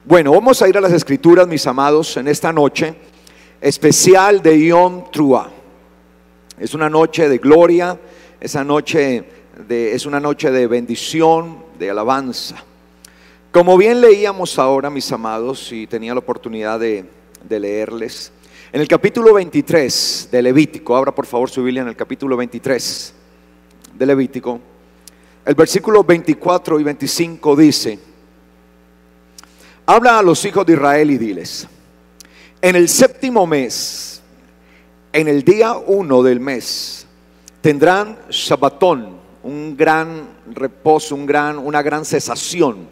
Bueno, vamos a ir a las escrituras, mis amados, en esta noche especial de Yom Teruah. Es una noche de gloria, es una noche de bendición, de alabanza. Como bien leíamos ahora, mis amados, y tenía la oportunidad de leerles, en el capítulo 23 de Levítico, abra por favor su Biblia en el capítulo 23 de Levítico, el versículo 24 y 25 dice: habla a los hijos de Israel y diles: en el séptimo mes, en el día 1 del mes, tendrán Shabbatón, un gran reposo, una gran cesación,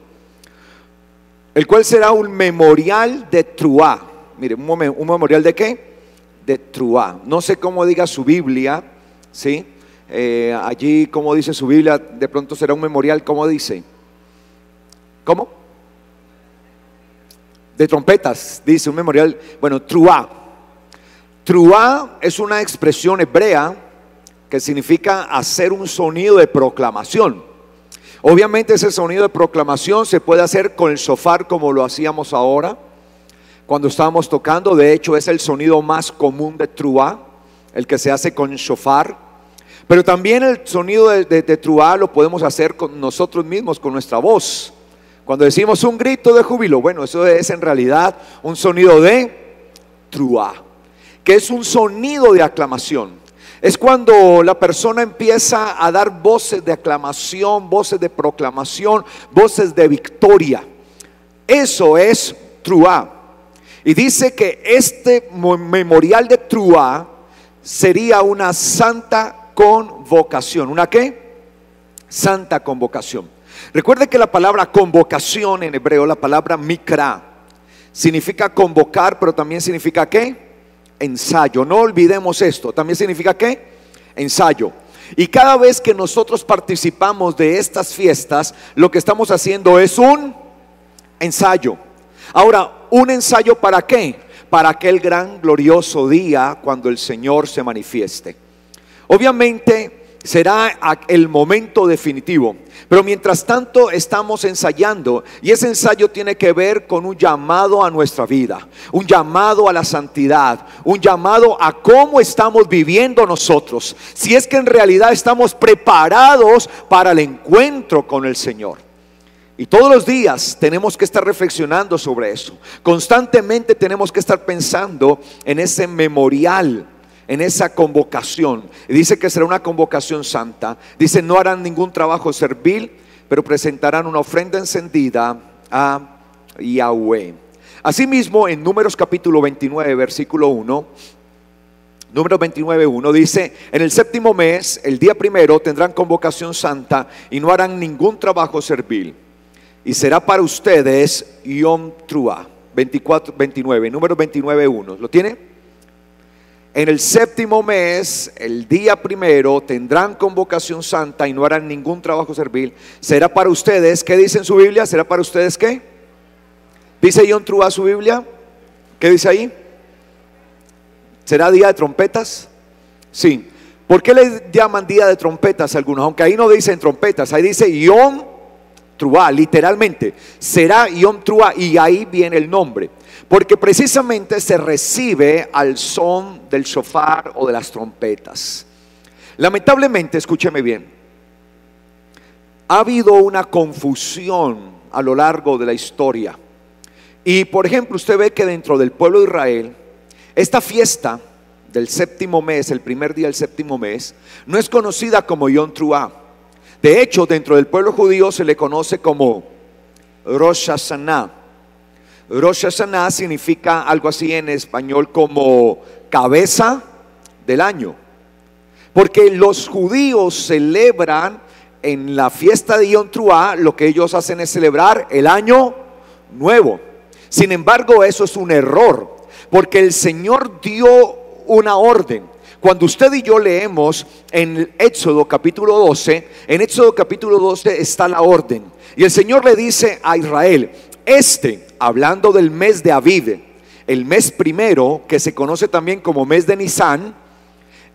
el cual será un memorial de Teruah. Mire, un memorial de ¿qué? De Teruah. No sé cómo diga su Biblia, ¿sí? Allí, como dice su Biblia, de pronto será un memorial, ¿cómo dice? ¿Cómo? De trompetas, dice un memorial. Bueno, Teruah. Teruah es una expresión hebrea que significa hacer un sonido de proclamación. Obviamente ese sonido de proclamación se puede hacer con el shofar, como lo hacíamos ahora cuando estábamos tocando. De hecho es el sonido más común de Teruah, el que se hace con shofar. Pero también el sonido de Teruah lo podemos hacer con nosotros mismos, con nuestra voz. Cuando decimos un grito de júbilo, bueno, eso es en realidad un sonido de Teruah, que es un sonido de aclamación. Es cuando la persona empieza a dar voces de aclamación, voces de proclamación, voces de victoria. Eso es Teruah. Y dice que este memorial de Teruah sería una santa convocación. ¿Una qué? Santa convocación. Recuerde que la palabra convocación en hebreo, la palabra mikra, significa convocar, pero también significa ¿qué? Ensayo. No olvidemos esto. También significa ¿qué? Ensayo. Y cada vez que nosotros participamos de estas fiestas, lo que estamos haciendo es un ensayo. Ahora, ¿un ensayo para qué? Para aquel gran glorioso día cuando el Señor se manifieste. Obviamente será el momento definitivo, pero mientras tanto estamos ensayando, y ese ensayo tiene que ver con un llamado a nuestra vida, un llamado a la santidad, un llamado a cómo estamos viviendo nosotros, si es que en realidad estamos preparados para el encuentro con el Señor. Y todos los días tenemos que estar reflexionando sobre eso. Constantemente tenemos que estar pensando en ese memorial, en esa convocación. Y dice que será una convocación santa. Dice: no harán ningún trabajo servil, pero presentarán una ofrenda encendida a Yahweh. Asimismo, en Números capítulo 29, versículo 1, Números 29:1 dice: en el séptimo mes, el día primero, tendrán convocación santa y no harán ningún trabajo servil. Y será para ustedes Yom Teruah. 29, Números 29:1. ¿Lo tiene? En el séptimo mes, el día primero, tendrán convocación santa y no harán ningún trabajo servil. Será para ustedes, ¿qué dice en su Biblia? ¿Será para ustedes qué? ¿Dice Yom Teruah su Biblia? ¿Qué dice ahí? ¿Será día de trompetas? Sí. ¿Por qué le llaman día de trompetas a algunos? Aunque ahí no dicen trompetas, ahí dice Yom Teruah, literalmente. Será Yom Teruah, y ahí viene el nombre. Porque precisamente se recibe al son del shofar o de las trompetas. Lamentablemente, escúcheme bien, ha habido una confusión a lo largo de la historia. Y por ejemplo, usted ve que dentro del pueblo de Israel, esta fiesta del séptimo mes, el primer día del séptimo mes, no es conocida como Yom Teruah. De hecho, dentro del pueblo judío se le conoce como Rosh Hashanah. Rosh Hashanah significa algo así en español como cabeza del año, porque los judíos celebran en la fiesta de Yom Teruah, lo que ellos hacen es celebrar el año nuevo. Sin embargo, eso es un error, porque el Señor dio una orden. Cuando usted y yo leemos en Éxodo capítulo 12, en Éxodo capítulo 12 está la orden, y el Señor le dice a Israel: hablando del mes de Aviv, el mes primero, que se conoce también como mes de Nisán,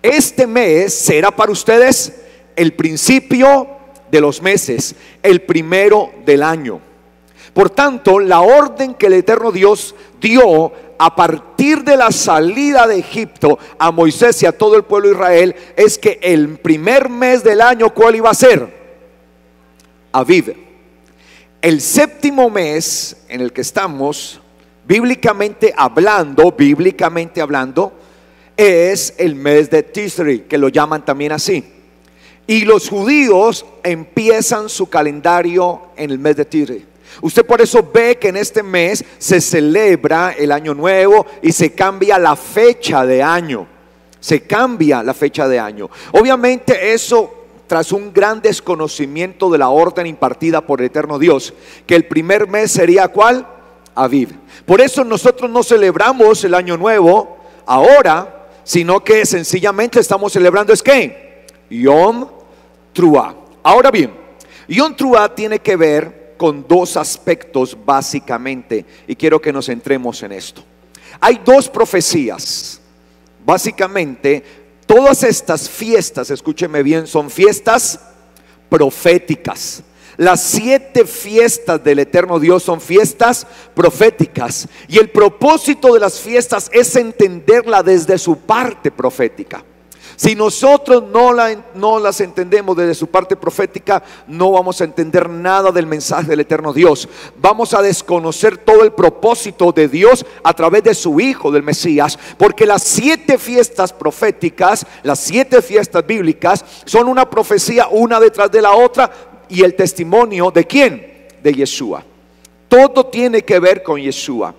este mes será para ustedes el principio de los meses, el primero del año. Por tanto, la orden que el eterno Dios dio a partir de la salida de Egipto a Moisés y a todo el pueblo de Israel es que el primer mes del año, ¿cuál iba a ser? Aviv. El séptimo mes en el que estamos, bíblicamente hablando, es el mes de Tisri, que lo llaman también así. Y los judíos empiezan su calendario en el mes de Tisri. Usted por eso ve que en este mes se celebra el año nuevo y se cambia la fecha de año. Obviamente eso tras un gran desconocimiento de la orden impartida por el eterno Dios, que el primer mes sería ¿cuál? Aviv. Por eso nosotros no celebramos el año nuevo ahora, sino que sencillamente estamos celebrando es ¿qué? Yom Teruah. Ahora bien, Yom Teruah tiene que ver con dos aspectos básicamente, y quiero que nos centremos en esto. Hay dos profecías. Básicamente, todas estas fiestas, escúcheme bien, son fiestas proféticas. Las 7 fiestas del eterno Dios son fiestas proféticas, y el propósito de las fiestas es entenderla desde su parte profética. Si nosotros no las entendemos desde su parte profética, no vamos a entender nada del mensaje del eterno Dios. Vamos a desconocer todo el propósito de Dios a través de su Hijo, del Mesías. Porque las 7 fiestas proféticas, las 7 fiestas bíblicas, son una profecía una detrás de la otra, y el testimonio ¿de quién? De Yeshua. Todo tiene que ver con Yeshua.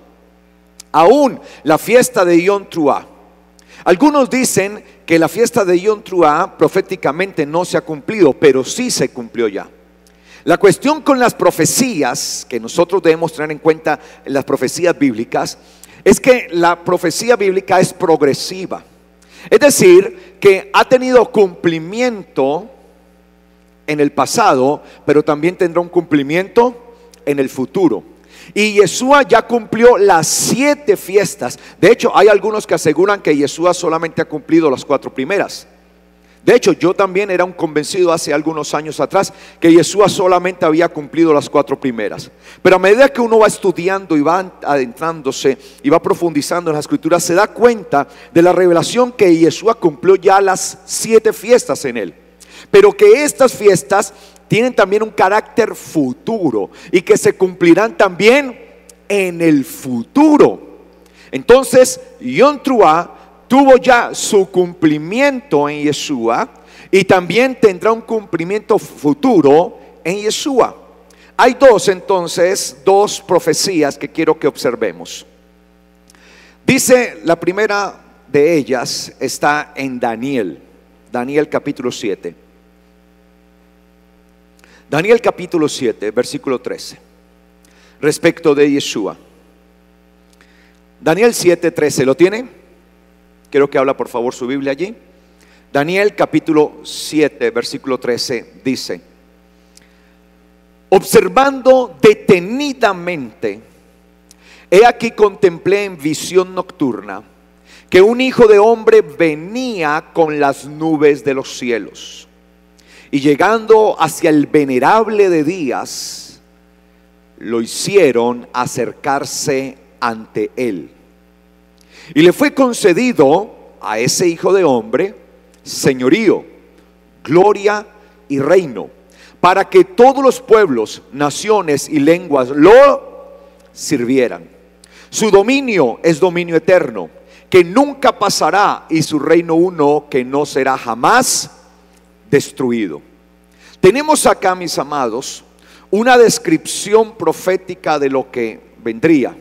Aún la fiesta de Yom Teruah. Algunos dicen que la fiesta de Yom Teruah proféticamente no se ha cumplido, pero sí se cumplió ya. La cuestión con las profecías, que nosotros debemos tener en cuenta en las profecías bíblicas, es que la profecía bíblica es progresiva. Es decir, que ha tenido cumplimiento en el pasado, pero también tendrá un cumplimiento en el futuro. Y Yeshua ya cumplió las 7 fiestas. De hecho, hay algunos que aseguran que Yeshua solamente ha cumplido las 4 primeras. De hecho, yo también era un convencido hace algunos años atrás que Yeshua solamente había cumplido las 4 primeras. Pero a medida que uno va estudiando y va adentrándose y va profundizando en la escritura, se da cuenta de la revelación que Yeshua cumplió ya las 7 fiestas en él. Pero que estas fiestas tienen también un carácter futuro y que se cumplirán también en el futuro. Entonces, Yom Teruah tuvo ya su cumplimiento en Yeshua y también tendrá un cumplimiento futuro en Yeshua. Hay dos profecías que quiero que observemos. Dice, la primera de ellas está en Daniel capítulo 7. Daniel capítulo 7, versículo 13, respecto de Yeshua. Daniel 7, 13, ¿lo tiene? Quiero que habla por favor su Biblia allí. Daniel capítulo 7, versículo 13 dice: observando detenidamente, he aquí contemplé en visión nocturna que un hijo de hombre venía con las nubes de los cielos. Y llegando hacia el venerable de días, lo hicieron acercarse ante él. Y le fue concedido a ese hijo de hombre señorío, gloria y reino, para que todos los pueblos, naciones y lenguas lo sirvieran. Su dominio es dominio eterno, que nunca pasará, y su reino uno que no será jamás destruido. Tenemos acá, mis amados, una descripción profética de lo que vendría.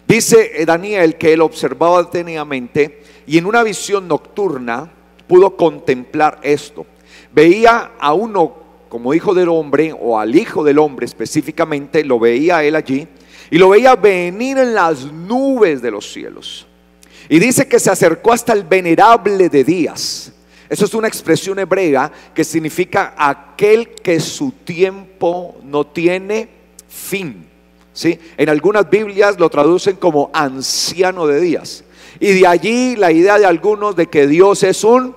Dice Daniel que él observaba detenidamente y en una visión nocturna pudo contemplar esto. Veía a uno como hijo del hombre, o al hijo del hombre específicamente, lo veía él allí y lo veía venir en las nubes de los cielos. Y dice que se acercó hasta el venerable de días. Eso es una expresión hebrea que significa aquel que su tiempo no tiene fin, ¿sí? En algunas Biblias lo traducen como anciano de días. Y de allí la idea de algunos de que Dios es un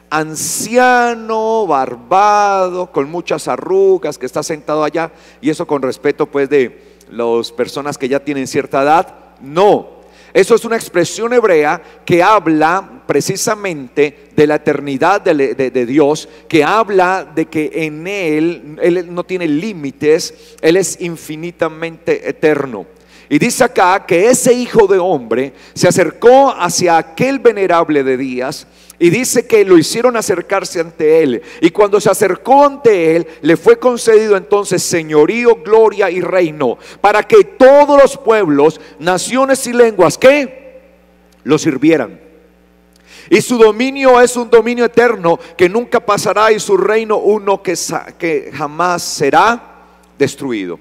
anciano, barbado, con muchas arrugas, que está sentado allá. Y eso con respeto pues de las personas que ya tienen cierta edad. No, eso es una expresión hebrea que habla precisamente de la eternidad de Dios, que habla de que en Él no tiene límites, Él es infinitamente eterno. Y dice acá que ese hijo de hombre se acercó hacia aquel venerable de días, y dice que lo hicieron acercarse ante él. Y cuando se acercó ante él, le fue concedido entonces señorío, gloria y reino, para que todos los pueblos, naciones y lenguas, ¿qué? Lo sirvieran. Y su dominio es un dominio eterno que nunca pasará, y su reino uno que jamás será destruido.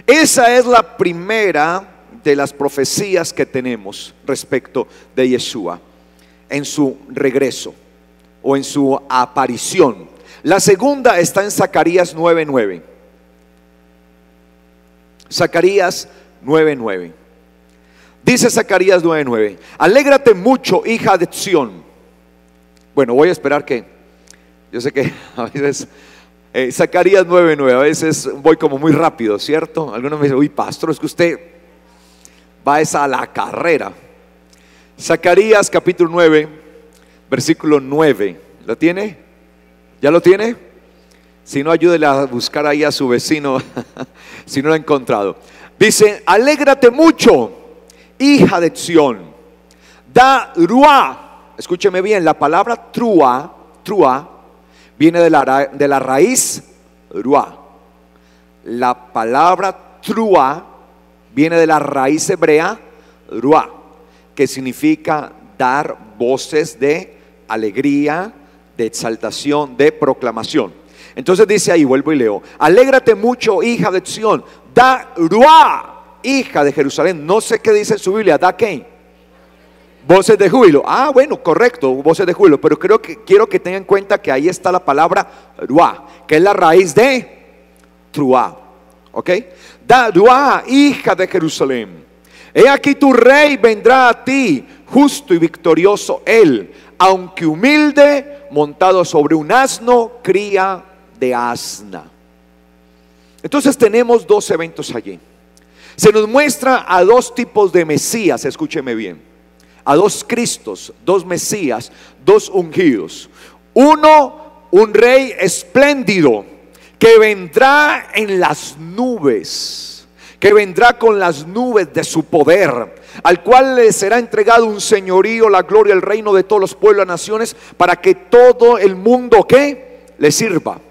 Esa es la primera de las profecías que tenemos respecto de Yeshua en su regreso o en su aparición. La segunda está en Zacarías 9:9. Zacarías 9:9. Dice Zacarías 9:9: alégrate mucho, hija de Sión. Bueno, voy a esperar que, yo sé que a veces Zacarías 9:9, a veces voy como muy rápido, ¿cierto? Algunos me dicen, uy, pastor, es que usted va a la carrera. Zacarías capítulo 9, versículo 9. ¿Lo tiene? ¿Ya lo tiene? Si no, ayúdele a buscar ahí a su vecino si no lo ha encontrado. Dice: alégrate mucho, hija de Sión, da ruá. Escúcheme bien, la palabra trua viene de la raíz ruá. La palabra trua viene de la raíz hebrea ruá, que significa dar voces de alegría, de exaltación, de proclamación. Entonces dice ahí, vuelvo y leo: alégrate mucho, hija de Sión, da ruá, hija de Jerusalén. No sé qué dice en su Biblia, ¿da qué? Voces de júbilo. Ah, bueno, correcto, voces de júbilo. Pero quiero que tengan en cuenta que ahí está la palabra ruá, que es la raíz de truá. ¿Ok? Da ruá, hija de Jerusalén. He aquí tu rey vendrá a ti, justo y victorioso él, aunque humilde, montado sobre un asno, cría de asna. Entonces tenemos dos eventos allí. Se nos muestra a dos tipos de Mesías, escúcheme bien, a dos Cristos, dos Mesías, dos ungidos. Uno, un rey espléndido que vendrá en las nubes, que vendrá con las nubes de su poder, al cual le será entregado un señorío, la gloria, el reino de todos los pueblos y naciones, para que todo el mundo que le sirva.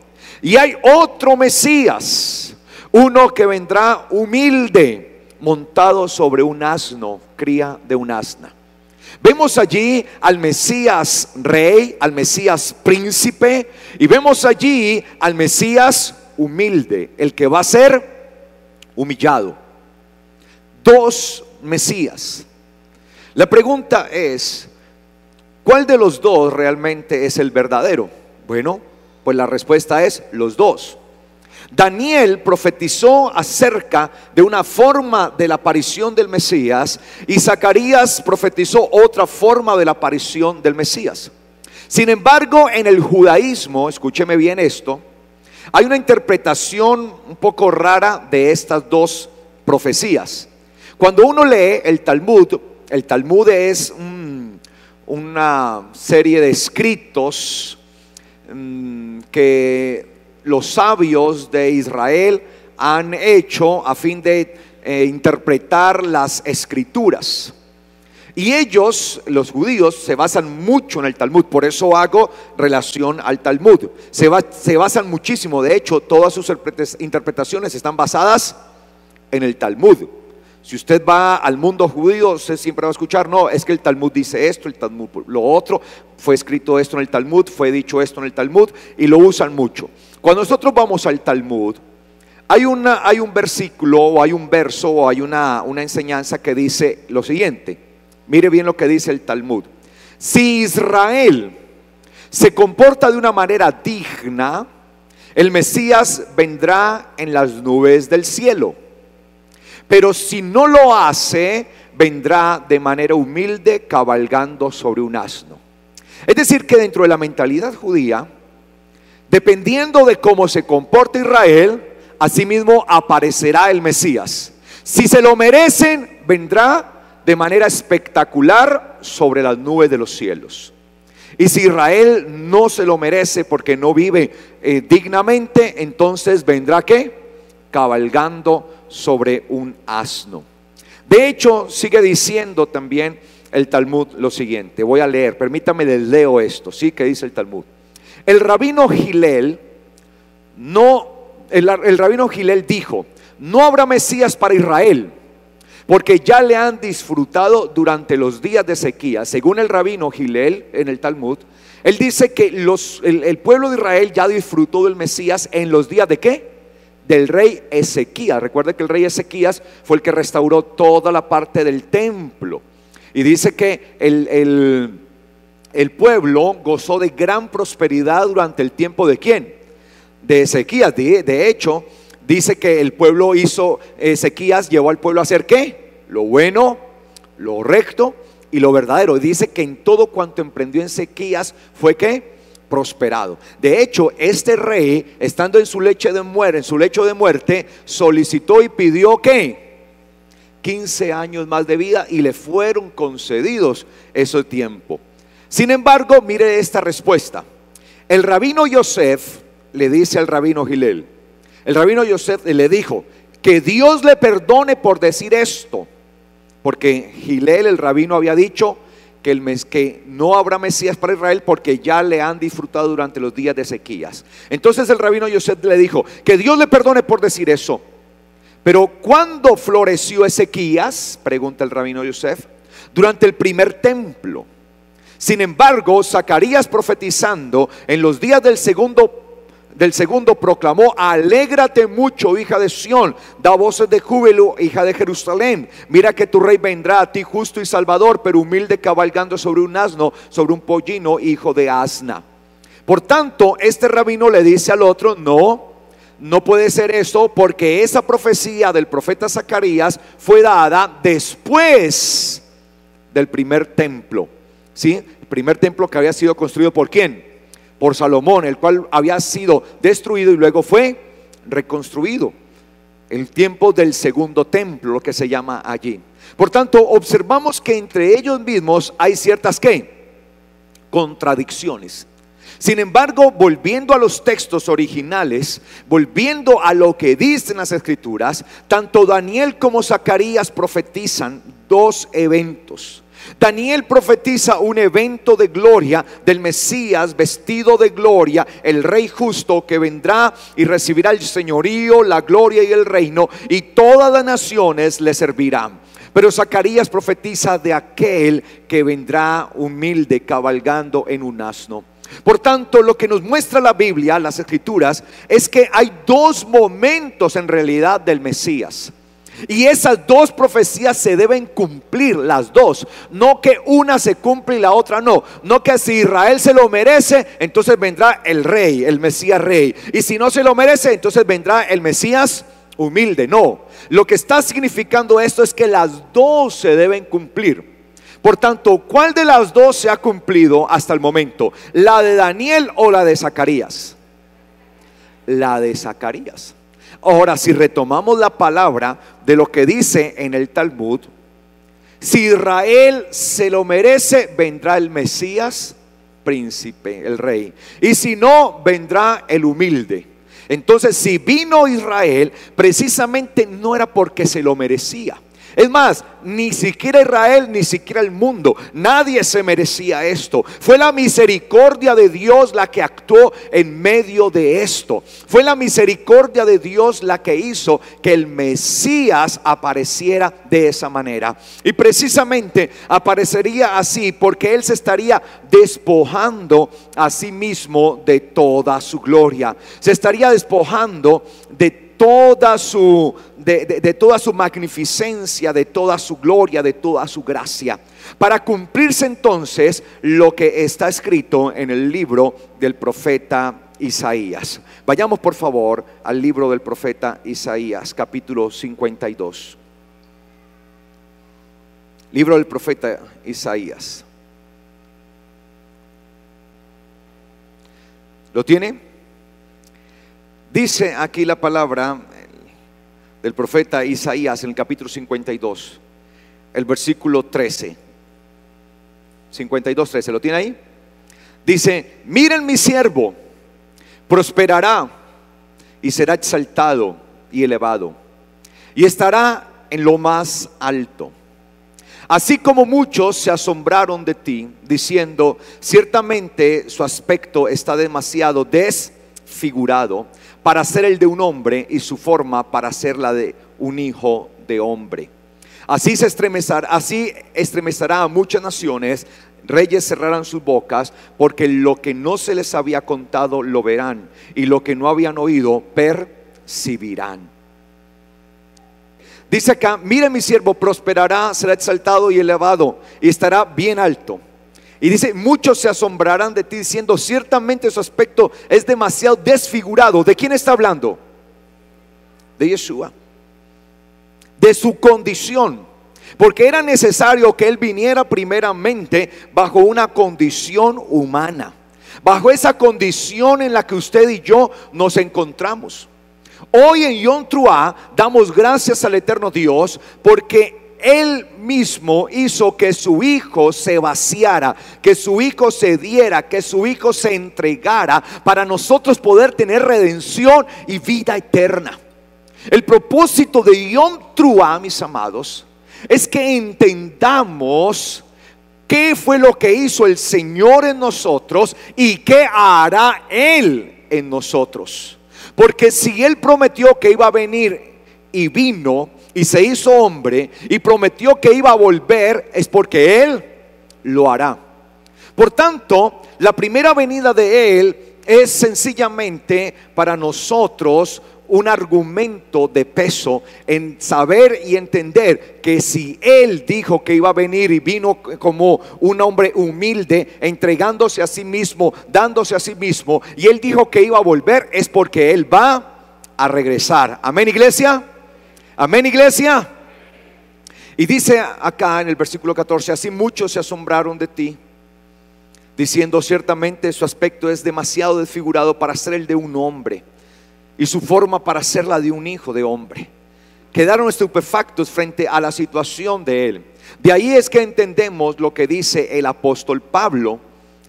Y hay otro Mesías, uno que vendrá humilde, montado sobre un asno, cría de un asna. Vemos allí al Mesías rey, al Mesías príncipe, y vemos allí al Mesías humilde, el que va a ser humillado. Dos Mesías. La pregunta es, ¿cuál de los dos realmente es el verdadero? Bueno, pues la respuesta es los dos. Daniel profetizó acerca de una forma de la aparición del Mesías, y Zacarías profetizó otra forma de la aparición del Mesías. Sin embargo, en el judaísmo, escúcheme bien esto, hay una interpretación un poco rara de estas dos profecías. Cuando uno lee el Talmud es una serie de escritos que los sabios de Israel han hecho a fin de interpretar las escrituras. Y ellos, los judíos, se basan mucho en el Talmud. Por eso hago relación al Talmud. Se basan muchísimo. De hecho, todas sus interpretaciones están basadas en el Talmud. Si usted va al mundo judío, usted siempre va a escuchar: no, es que el Talmud dice esto, el Talmud lo otro, fue escrito esto en el Talmud, fue dicho esto en el Talmud, y lo usan mucho. Cuando nosotros vamos al Talmud, hay un versículo, o hay un verso, o hay una enseñanza que dice lo siguiente. Mire bien lo que dice el Talmud: si Israel se comporta de una manera digna, el Mesías vendrá en las nubes del cielo. Pero si no lo hace, vendrá de manera humilde, cabalgando sobre un asno. Es decir, que dentro de la mentalidad judía, dependiendo de cómo se comporta Israel, asimismo aparecerá el Mesías. Si se lo merecen, vendrá de manera espectacular sobre las nubes de los cielos. Y si Israel no se lo merece porque no vive dignamente, entonces vendrá ¿qué? Cabalgando sobre un asno. De hecho, sigue diciendo también el Talmud lo siguiente. Voy a leer, permítame, les leo esto, ¿sí? Que dice el Talmud. El rabino Gilel el rabino Gilel dijo: no habrá Mesías para Israel, porque ya le han disfrutado durante los días de sequía. Según el rabino Gilel en el Talmud, él dice que el pueblo de Israel ya disfrutó del Mesías en los días de ¿qué? Del rey Ezequías. Recuerde que el rey Ezequías fue el que restauró toda la parte del templo. Y dice que el pueblo gozó de gran prosperidad durante el tiempo de ¿quién? De Ezequías. De hecho, dice que el pueblo Ezequías llevó al pueblo a hacer ¿qué? Lo bueno, lo recto y lo verdadero. Dice que en todo cuanto emprendió Ezequías fue ¿qué? Prosperado. De hecho, este rey, estando en su lecho de muerte, solicitó y pidió ¿qué? 15 años más de vida, y le fueron concedidos ese tiempo. Sin embargo, mire esta respuesta. El rabino Yosef le dice al rabino Gilel, el rabino Yosef le dijo: que Dios le perdone por decir esto, porque Gilel, el rabino, había dicho que no habrá Mesías para Israel porque ya le han disfrutado durante los días de Ezequías. Entonces el rabino Yosef le dijo: que Dios le perdone por decir eso. Pero ¿cuándo floreció Ezequías?, pregunta el rabino Yosef. Durante el primer templo. Sin embargo, Zacarías, profetizando en los días del segundo proclamó: alégrate mucho, hija de Sión, da voces de júbilo, hija de Jerusalén. Mira que tu rey vendrá a ti, justo y salvador, pero humilde, cabalgando sobre un asno, sobre un pollino, hijo de asna. Por tanto, este rabino le dice al otro: no puede ser eso, porque esa profecía del profeta Zacarías fue dada después del primer templo, ¿sí? El primer templo que había sido construido ¿por quién? Por Salomón, el cual había sido destruido y luego fue reconstruido. El tiempo del segundo templo, lo que se llama allí. Por tanto, observamos que entre ellos mismos hay ciertas ¿qué? Contradicciones. Sin embargo, volviendo a los textos originales, volviendo a lo que dicen las escrituras, tanto Daniel como Zacarías profetizan dos eventos. Daniel profetiza un evento de gloria del Mesías vestido de gloria, el Rey justo que vendrá y recibirá el señorío, la gloria y el reino, y todas las naciones le servirán. Pero Zacarías profetiza de aquel que vendrá humilde, cabalgando en un asno. Por tanto, lo que nos muestra la Biblia, las escrituras, es que hay dos momentos en realidad del Mesías. Y esas dos profecías se deben cumplir, las dos. No que una se cumple y la otra no. No que si Israel se lo merece, entonces vendrá el rey, el Mesías rey. Y si no se lo merece, entonces vendrá el Mesías humilde. No, lo que está significando esto es que las dos se deben cumplir. Por tanto, ¿cuál de las dos se ha cumplido hasta el momento? ¿La de Daniel o la de Zacarías? La de Zacarías. Ahora, si retomamos la palabra de lo que dice en el Talmud, si Israel se lo merece, vendrá el Mesías príncipe, el rey. Y si no, vendrá el humilde. Entonces, si vino Israel, precisamente no era porque se lo merecía. Es más, ni siquiera Israel, ni siquiera el mundo, nadie se merecía esto. Fue la misericordia de Dios la que actuó en medio de esto. Fue la misericordia de Dios la que hizo que el Mesías apareciera de esa manera. Y precisamente aparecería así porque Él se estaría despojando a sí mismo de toda su gloria. Se estaría despojando de toda su magnificencia, de toda su gloria, de toda su gracia, para cumplirse entonces lo que está escrito en el libro del profeta Isaías. Vayamos por favor al libro del profeta Isaías, capítulo 52. Libro del profeta Isaías. ¿Lo tiene? Dice aquí la palabra: del profeta Isaías en el capítulo 52, el versículo 13. 52, 13, ¿lo tiene ahí? Dice: miren, mi siervo prosperará y será exaltado y elevado, y estará en lo más alto. Así como muchos se asombraron de ti, diciendo: ciertamente su aspecto está demasiado desfigurado para ser el de un hombre, y su forma para ser la de un hijo de hombre. Así estremecerá a muchas naciones, reyes cerrarán sus bocas, porque lo que no se les había contado lo verán, y lo que no habían oído percibirán. Dice acá: mira, mi siervo prosperará, será exaltado y elevado, y estará bien alto. Y dice: muchos se asombrarán de ti, diciendo: ciertamente su aspecto es demasiado desfigurado. ¿De quién está hablando? De Yeshua, de su condición, porque era necesario que Él viniera primeramente bajo una condición humana, bajo esa condición en la que usted y yo nos encontramos. Hoy en Yom Teruah damos gracias al eterno Dios, porque Él mismo hizo que su Hijo se vaciara, que su Hijo se diera, que su Hijo se entregara, para nosotros poder tener redención y vida eterna. El propósito de Yom Teruah, mis amados, es que entendamos qué fue lo que hizo el Señor en nosotros y qué hará Él en nosotros. Porque si Él prometió que iba a venir y vino y se hizo hombre, y prometió que iba a volver, es porque Él lo hará. Por tanto, la primera venida de Él es sencillamente para nosotros un argumento de peso en saber y entender que si Él dijo que iba a venir y vino como un hombre humilde, entregándose a sí mismo, dándose a sí mismo, y Él dijo que iba a volver, es porque Él va a regresar. Amén, iglesia. Amén, iglesia. Y dice acá en el versículo 14: así muchos se asombraron de ti, diciendo: ciertamente su aspecto es demasiado desfigurado para ser el de un hombre, y su forma para ser la de un hijo de hombre. Quedaron estupefactos frente a la situación de Él. De ahí es que entendemos lo que dice el apóstol Pablo,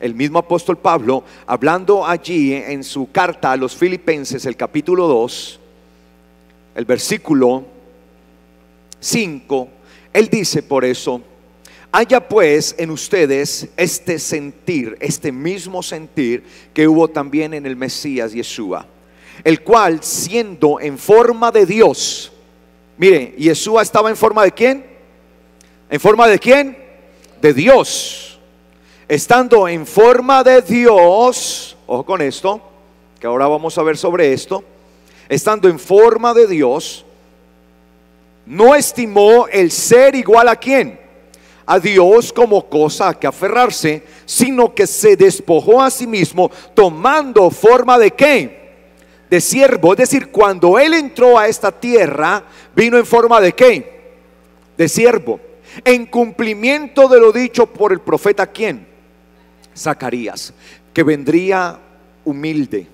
el mismo apóstol Pablo, hablando allí en su carta a los Filipenses, el capítulo 2, el versículo 5. Él dice: por eso, haya pues en ustedes este sentir, este mismo sentir que hubo también en el Mesías Yeshua, el cual, siendo en forma de Dios, mire, Yeshua estaba en forma de ¿quién? ¿En forma de quién? De Dios. Estando en forma de Dios, ojo con esto, que ahora vamos a ver sobre esto. Estando en forma de Dios, no estimó el ser igual a ¿quién? A Dios como cosa a que aferrarse, sino que se despojó a sí mismo, tomando forma de ¿qué? De siervo. Es decir, cuando Él entró a esta tierra, vino en forma de ¿qué? De siervo, en cumplimiento de lo dicho por el profeta ¿quién? Zacarías, que vendría humilde,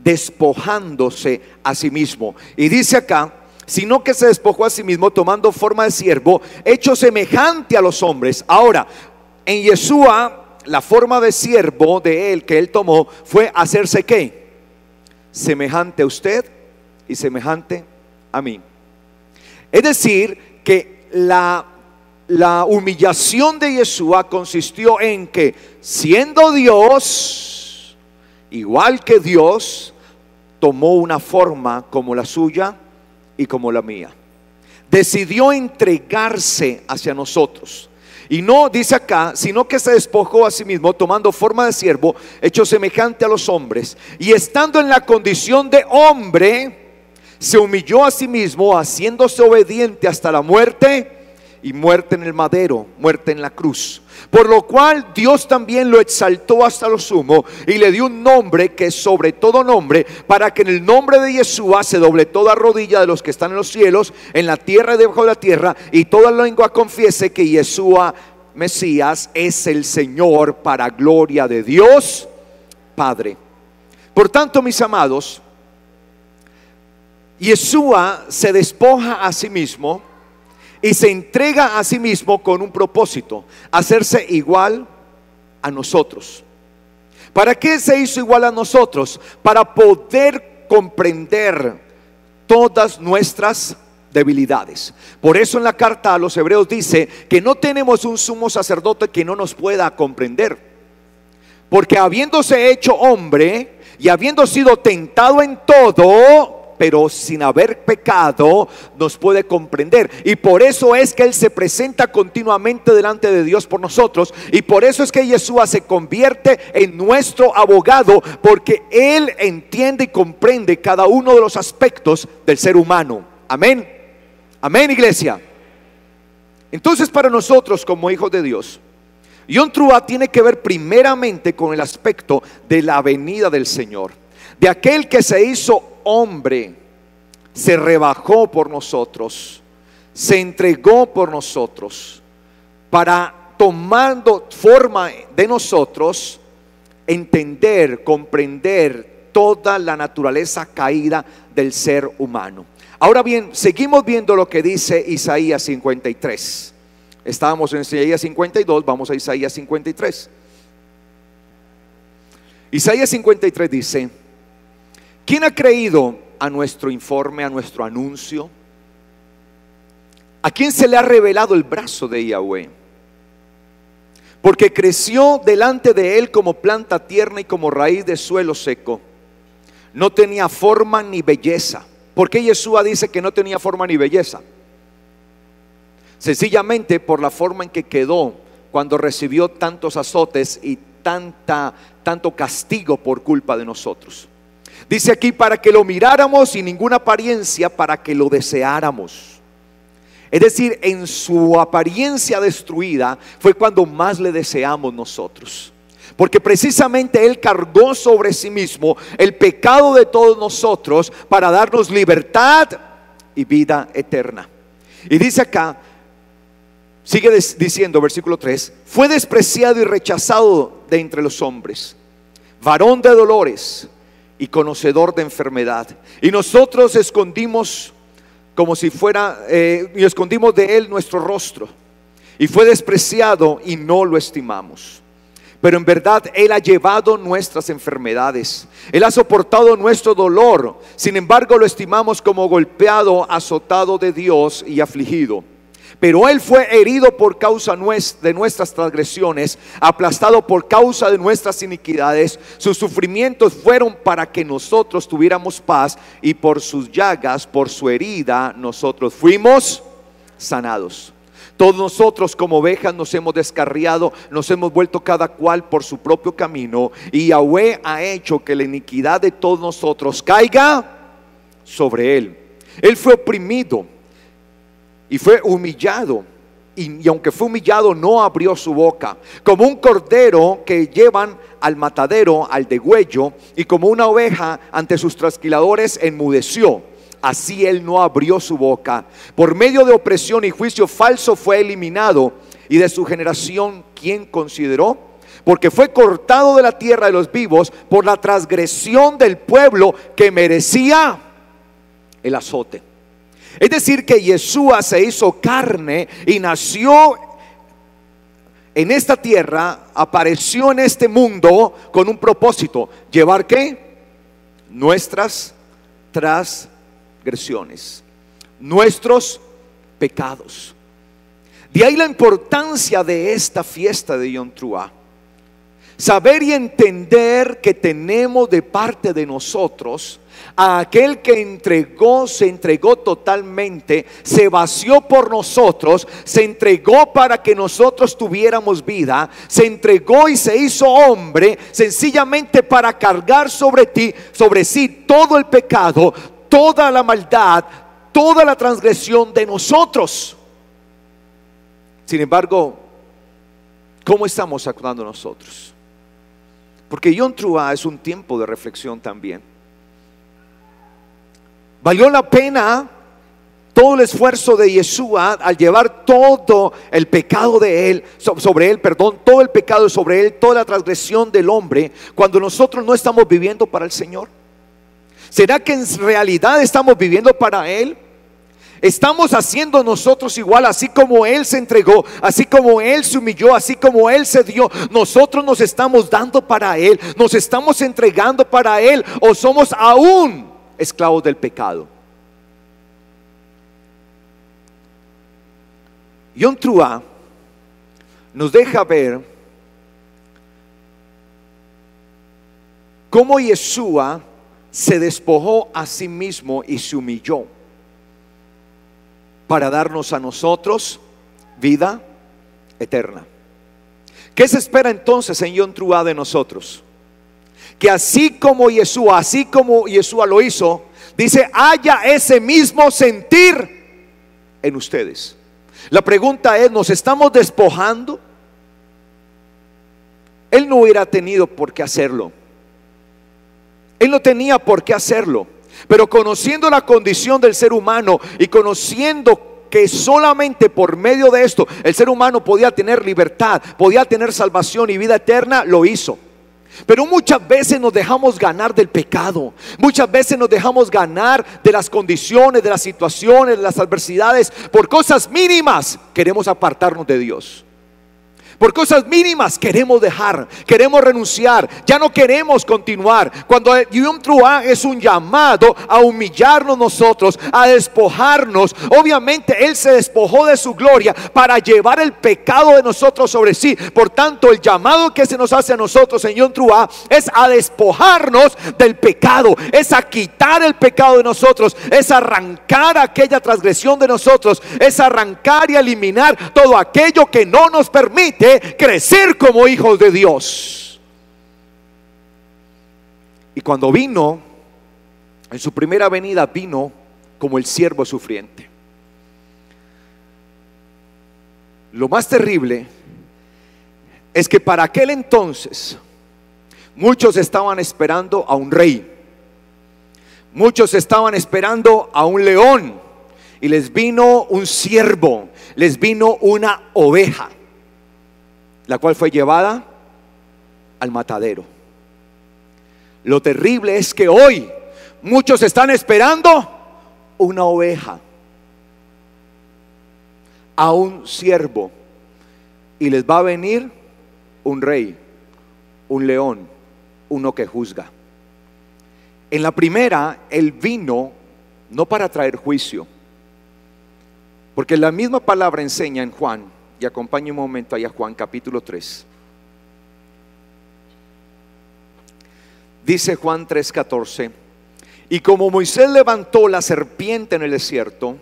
despojándose a sí mismo. Y dice acá: sino que se despojó a sí mismo, tomando forma de siervo, hecho semejante a los hombres. Ahora, en Yeshua, la forma de siervo de Él que Él tomó fue hacerse ¿qué? Semejante a usted y semejante a mí. Es decir, que la humillación de Yeshua consistió en que, siendo Dios, igual que Dios, tomó una forma como la suya y como la mía. Decidió entregarse hacia nosotros. Y no dice acá, sino que se despojó a sí mismo, tomando forma de siervo, hecho semejante a los hombres, y estando en la condición de hombre, se humilló a sí mismo, haciéndose obediente hasta la muerte, y muerte en el madero, muerte en la cruz. Por lo cual Dios también lo exaltó hasta lo sumo, y le dio un nombre que es sobre todo nombre, para que en el nombre de Yeshua se doble toda rodilla de los que están en los cielos, en la tierra y debajo de la tierra, y toda lengua confiese que Yeshua Mesías es el Señor, para gloria de Dios Padre. Por tanto, mis amados, Yeshua se despoja a sí mismo y se entrega a sí mismo con un propósito: hacerse igual a nosotros. ¿Para qué se hizo igual a nosotros? Para poder comprender todas nuestras debilidades. Por eso en la carta a los Hebreos dice que no tenemos un sumo sacerdote que no nos pueda comprender, porque habiéndose hecho hombre y habiendo sido tentado en todo, pero sin haber pecado, nos puede comprender. Y por eso es que Él se presenta continuamente delante de Dios por nosotros. Y por eso es que Yeshua se convierte en nuestro abogado, porque Él entiende y comprende cada uno de los aspectos del ser humano. Amén. Amén, iglesia. Entonces, para nosotros como hijos de Dios, Yom Teruah tiene que ver primeramente con el aspecto de la venida del Señor, de aquel que se hizo hombre, se rebajó por nosotros, se entregó por nosotros, para, tomando forma de nosotros, entender, comprender toda la naturaleza caída del ser humano. Ahora bien, seguimos viendo lo que dice Isaías 53. Estábamos en Isaías 52, vamos a Isaías 53. Isaías 53 dice: ¿quién ha creído a nuestro informe, a nuestro anuncio? ¿A quién se le ha revelado el brazo de Yahweh? Porque creció delante de él como planta tierna y como raíz de suelo seco. No tenía forma ni belleza. ¿Por qué Yeshua dice que no tenía forma ni belleza? Sencillamente por la forma en que quedó cuando recibió tantos azotes y tanto castigo por culpa de nosotros. Dice aquí: para que lo miráramos sin ninguna apariencia, para que lo deseáramos. Es decir, en su apariencia destruida fue cuando más le deseamos nosotros, porque precisamente Él cargó sobre sí mismo el pecado de todos nosotros para darnos libertad y vida eterna. Y dice acá, sigue diciendo, versículo 3: fue despreciado y rechazado de entre los hombres, varón de dolores y conocedor de enfermedad, y nosotros escondimos como si fuera y escondimos de él nuestro rostro, y fue despreciado y no lo estimamos. Pero en verdad Él ha llevado nuestras enfermedades, Él ha soportado nuestro dolor. Sin embargo lo estimamos como golpeado, azotado de Dios y afligido. Pero Él fue herido por causa de nuestras transgresiones, aplastado por causa de nuestras iniquidades. Sus sufrimientos fueron para que nosotros tuviéramos paz, y por sus llagas, por su herida, nosotros fuimos sanados. Todos nosotros como ovejas nos hemos descarriado, nos hemos vuelto cada cual por su propio camino, y Yahweh ha hecho que la iniquidad de todos nosotros caiga sobre Él. Él fue oprimido y fue humillado, y aunque fue humillado no abrió su boca. Como un cordero que llevan al matadero, al degüello, y como una oveja ante sus trasquiladores enmudeció, así Él no abrió su boca. Por medio de opresión y juicio falso fue eliminado. Y de su generación, ¿quién consideró? Porque fue cortado de la tierra de los vivos por la transgresión del pueblo que merecía el azote. Es decir, que Yeshua se hizo carne y nació en esta tierra, apareció en este mundo con un propósito: llevar ¿qué? Nuestras transgresiones, nuestros pecados. De ahí la importancia de esta fiesta de Yom Teruah. Saber y entender que tenemos de parte de nosotros a aquel que se entregó totalmente, se vació por nosotros, se entregó para que nosotros tuviéramos vida, se entregó y se hizo hombre sencillamente para cargar sobre sí todo el pecado, toda la maldad, toda la transgresión de nosotros. Sin embargo, ¿cómo estamos actuando nosotros? Porque Yom Teruah es un tiempo de reflexión también. ¿Valió la pena todo el esfuerzo de Yeshua al llevar todo el pecado de él, todo el pecado sobre él, toda la transgresión del hombre, cuando nosotros no estamos viviendo para el Señor? ¿Será que en realidad estamos viviendo para Él? ¿Estamos haciendo nosotros igual, así como Él se entregó, así como Él se humilló, así como Él se dio? ¿Nosotros nos estamos dando para Él? ¿Nos estamos entregando para Él? ¿O somos aún esclavos del pecado? John Truax nos deja ver cómo Yeshua se despojó a sí mismo y se humilló para darnos a nosotros vida eterna. ¿Qué se espera entonces en John Truax de nosotros? Que así como Yeshua lo hizo, dice, haya ese mismo sentir en ustedes. La pregunta es, ¿nos estamos despojando? Él no hubiera tenido por qué hacerlo. Él no tenía por qué hacerlo. Pero conociendo la condición del ser humano y conociendo que solamente por medio de esto el ser humano podía tener libertad, podía tener salvación y vida eterna, lo hizo. Pero muchas veces nos dejamos ganar del pecado. Muchas veces nos dejamos ganar de las condiciones, de las situaciones, de las adversidades. Por cosas mínimas queremos apartarnos de Dios. Por cosas mínimas queremos dejar, queremos renunciar, ya no queremos continuar. Cuando Yom Truah es un llamado a humillarnos nosotros, a despojarnos. Obviamente Él se despojó de su gloria para llevar el pecado de nosotros sobre sí. Por tanto, el llamado que se nos hace a nosotros en Yom Truah es a despojarnos del pecado, es a quitar el pecado de nosotros, es arrancar aquella transgresión de nosotros, es arrancar y eliminar todo aquello que no nos permite crecer como hijos de Dios. Y cuando vino, en su primera venida, vino como el siervo sufriente. Lo más terrible es que para aquel entonces muchos estaban esperando a un rey, muchos estaban esperando a un león, y les vino un siervo, les vino una oveja, la cual fue llevada al matadero. Lo terrible es que hoy muchos están esperando una oveja, a un siervo, y les va a venir un rey, un león, uno que juzga. En la primera, Él vino no para traer juicio, porque la misma palabra enseña en Juan. Y acompañe un momento ahí a Juan capítulo 3. Dice Juan 3:14: y como Moisés levantó la serpiente en el desierto,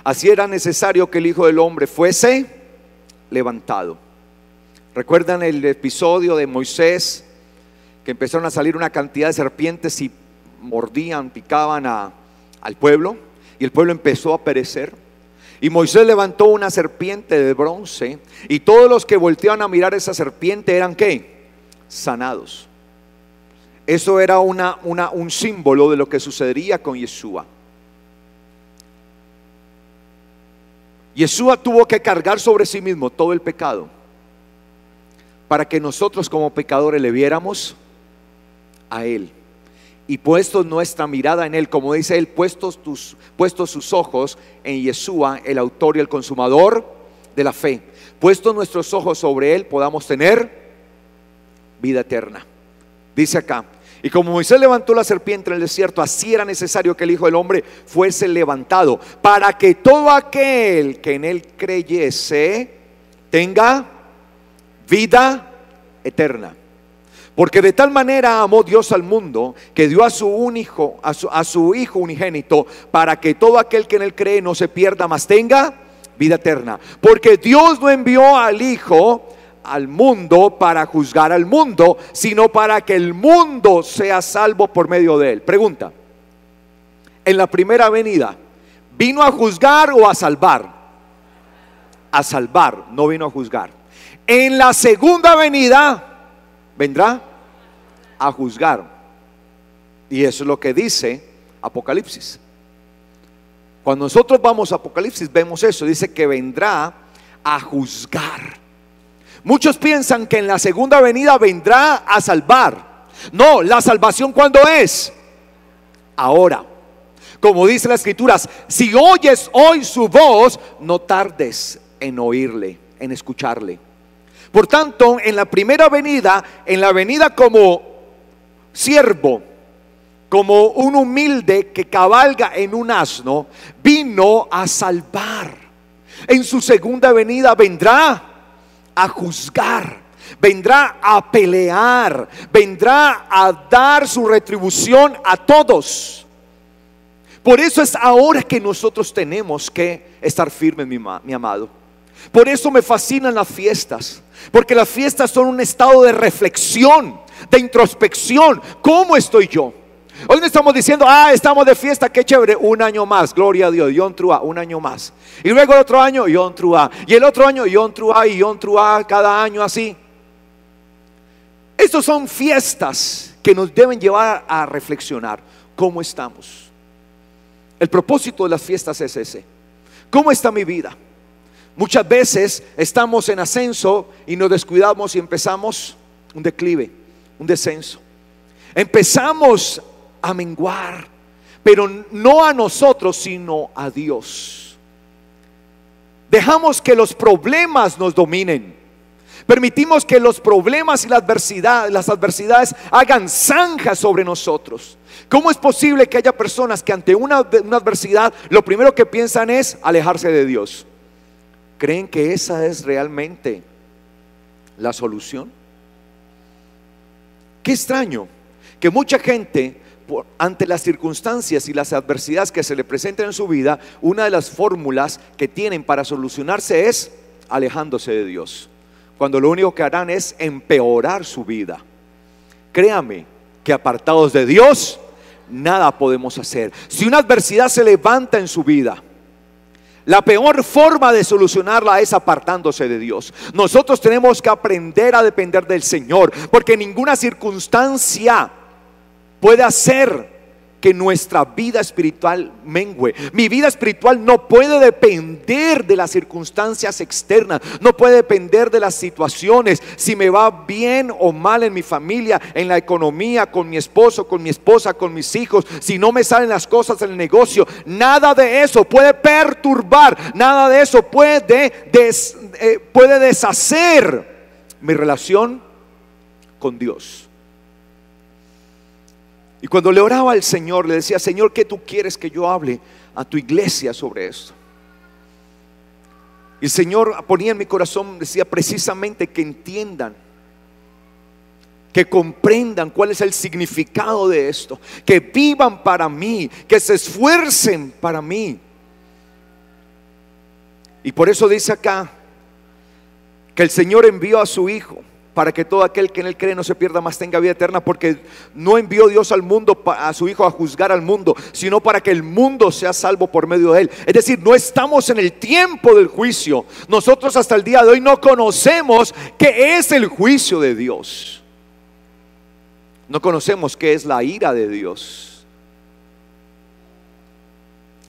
así era necesario que el Hijo del Hombre fuese levantado. ¿Recuerdan el episodio de Moisés? Que empezaron a salir una cantidad de serpientes y mordían, picaban al pueblo, y el pueblo empezó a perecer. Y Moisés levantó una serpiente de bronce, y todos los que volteaban a mirar esa serpiente eran ¿qué? Sanados. Eso era un símbolo de lo que sucedería con Yeshua. Yeshua tuvo que cargar sobre sí mismo todo el pecado, para que nosotros como pecadores le viéramos a Él. Y puestos nuestra mirada en Él, como dice Él, puestos sus ojos en Yeshua, el autor y el consumador de la fe. Puestos nuestros ojos sobre Él, podamos tener vida eterna. Dice acá: y como Moisés levantó la serpiente en el desierto, así era necesario que el Hijo del Hombre fuese levantado, para que todo aquel que en Él creyese tenga vida eterna. Porque de tal manera amó Dios al mundo, que dio a su Hijo unigénito, para que todo aquel que en Él cree no se pierda, mas tenga vida eterna. Porque Dios no envió al Hijo al mundo para juzgar al mundo, sino para que el mundo sea salvo por medio de Él. Pregunta: en la primera venida, ¿vino a juzgar o a salvar? A salvar, no vino a juzgar. En la segunda venida vendrá a juzgar. Y eso es lo que dice Apocalipsis. Cuando nosotros vamos a Apocalipsis vemos eso, dice que vendrá a juzgar. Muchos piensan que en la segunda venida vendrá a salvar. No, la salvación ¿cuándo es? ahora. Como dice las Escrituras, si oyes hoy su voz, no tardes en oírle, en escucharle. Por tanto, en la primera venida, en la venida como siervo, como un humilde que cabalga en un asno, vino a salvar. En su segunda venida vendrá a juzgar, vendrá a pelear, vendrá a dar su retribución a todos. Por eso es ahora que nosotros tenemos que estar firmes, mi amado. Por eso me fascinan las fiestas, porque las fiestas son un estado de reflexión, de introspección. ¿Cómo estoy yo? Hoy no estamos diciendo, estamos de fiesta, qué chévere, un año más, gloria a Dios, Yom Teruah, un año más. Y luego el otro año, Yom Teruah. Y el otro año, Yom Teruah y Yom Teruah, cada año así. Estas son fiestas que nos deben llevar a reflexionar. ¿Cómo estamos? El propósito de las fiestas es ese. ¿Cómo está mi vida? Muchas veces estamos en ascenso y nos descuidamos y empezamos un declive, un descenso. Empezamos a menguar, pero no a nosotros, sino a Dios. Dejamos que los problemas nos dominen. Permitimos que los problemas y las adversidades hagan zanja sobre nosotros. ¿Cómo es posible que haya personas que ante una adversidad lo primero que piensan es alejarse de Dios? ¿Creen que esa es realmente la solución? Qué extraño que mucha gente, ante las circunstancias y las adversidades que se le presentan en su vida, una de las fórmulas que tienen para solucionarse es alejándose de Dios, cuando lo único que harán es empeorar su vida. Créame que apartados de Dios nada podemos hacer. Si una adversidad se levanta en su vida, la peor forma de solucionarla es apartándose de Dios. Nosotros tenemos que aprender a depender del Señor, porque ninguna circunstancia puede hacer que nuestra vida espiritual mengüe. Mi vida espiritual no puede depender de las circunstancias externas, no puede depender de las situaciones, si me va bien o mal en mi familia, en la economía, con mi esposo, con mi esposa, con mis hijos, si no me salen las cosas en el negocio. Nada de eso puede perturbar, nada de eso puede deshacer mi relación con Dios. Y cuando le oraba al Señor, le decía: Señor, ¿qué tú quieres que yo hable a tu iglesia sobre esto? Y el Señor ponía en mi corazón, decía, precisamente que entiendan, que comprendan cuál es el significado de esto, que vivan para mí, que se esfuercen para mí. Y por eso dice acá que el Señor envió a su Hijo para que todo aquel que en Él cree no se pierda, mas tenga vida eterna. Porque no envió Dios al mundo, a su Hijo, a juzgar al mundo, sino para que el mundo sea salvo por medio de Él. Es decir, no estamos en el tiempo del juicio. Nosotros hasta el día de hoy no conocemos qué es el juicio de Dios. No conocemos qué es la ira de Dios.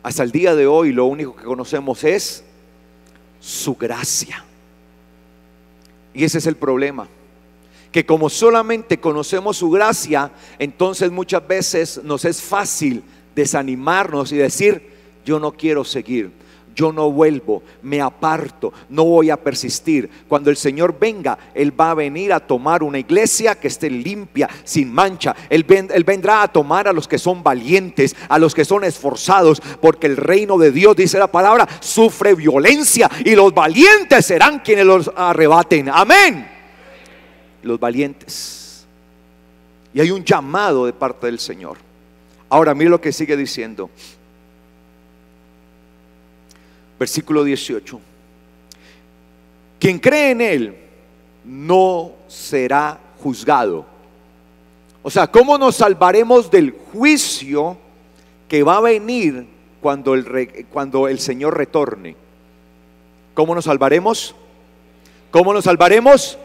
Hasta el día de hoy lo único que conocemos es su gracia. Y ese es el problema, que como solamente conocemos su gracia, entonces muchas veces nos es fácil desanimarnos y decir: yo no quiero seguir, yo no vuelvo, me aparto, no voy a persistir. Cuando el Señor venga, Él va a venir a tomar una iglesia que esté limpia, sin mancha. Él vendrá a tomar a los que son valientes, a los que son esforzados, porque el reino de Dios, dice la palabra, sufre violencia, y los valientes serán quienes los arrebaten. Amén. Los valientes. Y hay un llamado de parte del Señor. Ahora mire lo que sigue diciendo. Versículo 18: quien cree en Él no será juzgado. O sea, ¿cómo nos salvaremos del juicio que va a venir cuando el Señor retorne? ¿Cómo nos salvaremos? ¿Cómo nos salvaremos?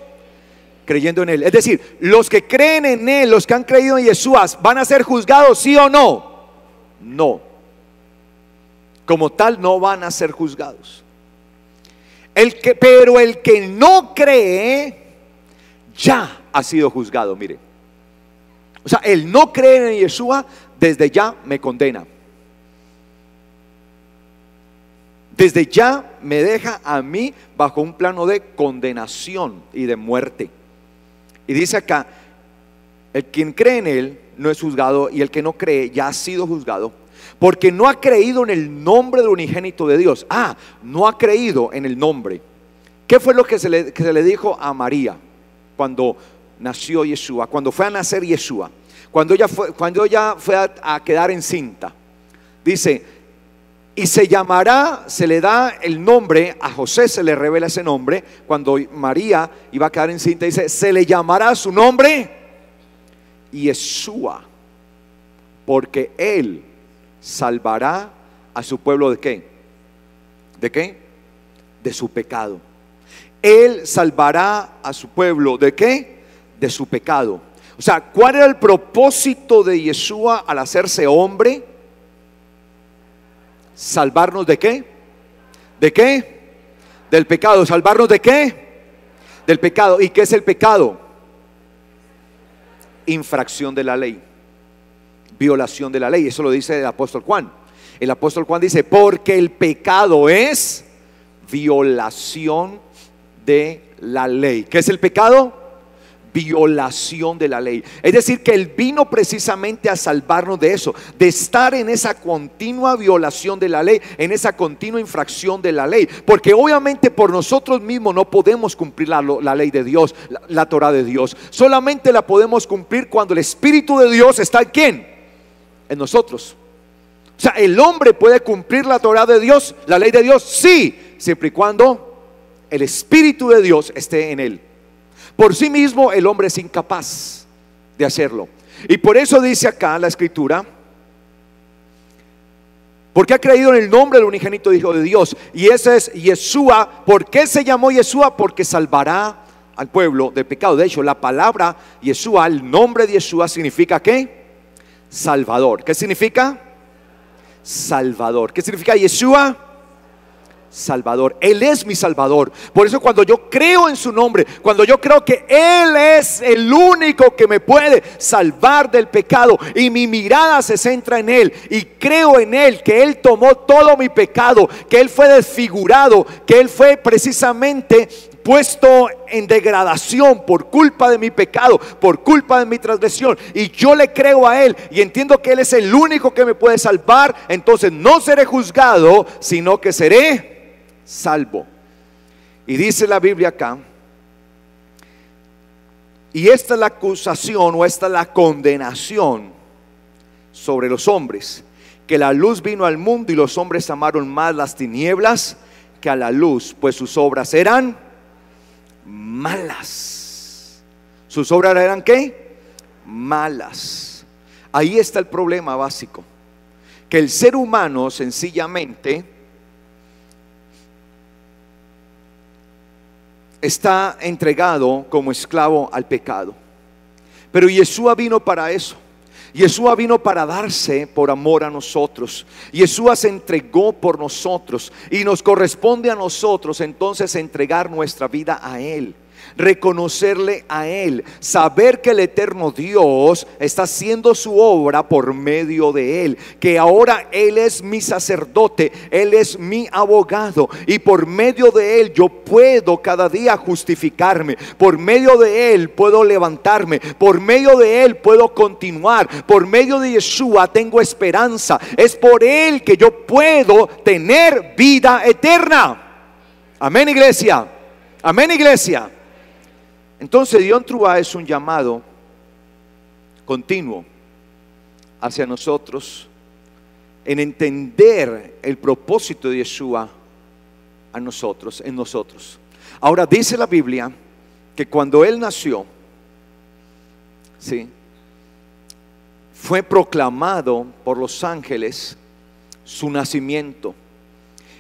Creyendo en Él. Es decir, los que creen en Él, los que han creído en Yeshua, ¿van a ser juzgados, sí o no? No. Como tal no van a ser juzgados. Pero el que no cree ya ha sido juzgado. Mire, o sea, el no creer en Yeshua desde ya me condena. Desde ya me deja a mí bajo un plano de condenación y de muerte. Y dice acá, el quien cree en él no es juzgado, y el que no cree ya ha sido juzgado, porque no ha creído en el nombre del unigénito de Dios. No ha creído en el nombre. ¿Qué fue lo que se le dijo a María cuando nació Yeshua? Cuando fue a nacer Yeshua, cuando ella fue a quedar encinta, dice: y se le da el nombre, a José se le revela ese nombre. Cuando María iba a quedar encinta, dice: se le llamará su nombre Yeshua, porque él salvará a su pueblo. ¿De qué? ¿De qué? De su pecado. Él salvará a su pueblo. ¿De qué? De su pecado. O sea, ¿cuál era el propósito de Yeshua al hacerse hombre? ¿Salvarnos de qué? ¿De qué? Del pecado. ¿Salvarnos de qué? Del pecado. ¿Y qué es el pecado? Infracción de la ley, violación de la ley. Eso lo dice el apóstol Juan. El apóstol Juan dice: porque el pecado es violación de la ley. ¿Qué es el pecado? Violación de la ley. Es decir, que Él vino precisamente a salvarnos de eso, de estar en esa continua violación de la ley, en esa continua infracción de la ley. Porque obviamente por nosotros mismos no podemos cumplir la ley de Dios, la Torah de Dios. Solamente la podemos cumplir cuando el Espíritu de Dios está en ¿quién? En nosotros. O sea, el hombre puede cumplir la Torah de Dios, la ley de Dios, sí, siempre y cuando el Espíritu de Dios esté en él. Por sí mismo el hombre es incapaz de hacerlo. Y por eso dice acá la Escritura: porque ha creído en el nombre del unigénito Hijo de Dios. Y ese es Yeshua. ¿Por qué se llamó Yeshua? Porque salvará al pueblo del pecado. De hecho, la palabra Yeshua, el nombre de Yeshua, significa ¿qué? Salvador. ¿Qué significa? Salvador. ¿Qué significa Yeshua? Salvador. Él es mi Salvador. Por eso cuando yo creo en su nombre, cuando yo creo que Él es el único que me puede salvar del pecado, y mi mirada se centra en Él, y creo en Él, que Él tomó todo mi pecado, que Él fue desfigurado, que Él fue precisamente puesto en degradación por culpa de mi pecado, por culpa de mi transgresión, y yo le creo a Él y entiendo que Él es el único que me puede salvar, entonces no seré juzgado, sino que seré salvo. Y dice la Biblia acá, y esta es la acusación, o esta es la condenación sobre los hombres, que la luz vino al mundo y los hombres amaron más las tinieblas que a la luz, pues sus obras eran malas. ¿Sus obras eran qué? Malas. Ahí está el problema básico, que el ser humano sencillamente está entregado como esclavo al pecado. Pero Yeshua vino para eso. Yeshua vino para darse por amor a nosotros. Yeshua se entregó por nosotros, y nos corresponde a nosotros entonces entregar nuestra vida a Él, reconocerle a Él, saber que el eterno Dios está haciendo su obra por medio de Él, que ahora Él es mi sacerdote, Él es mi abogado, y por medio de Él yo puedo cada día justificarme, por medio de Él puedo levantarme, por medio de Él puedo continuar, por medio de Yeshua tengo esperanza. Es por Él que yo puedo tener vida eterna. Amén, iglesia. Amén, iglesia. Entonces Yom Teruah es un llamado continuo hacia nosotros en entender el propósito de Yeshua a nosotros, en nosotros. Ahora dice la Biblia que cuando Él nació, ¿sí?, fue proclamado por los ángeles su nacimiento,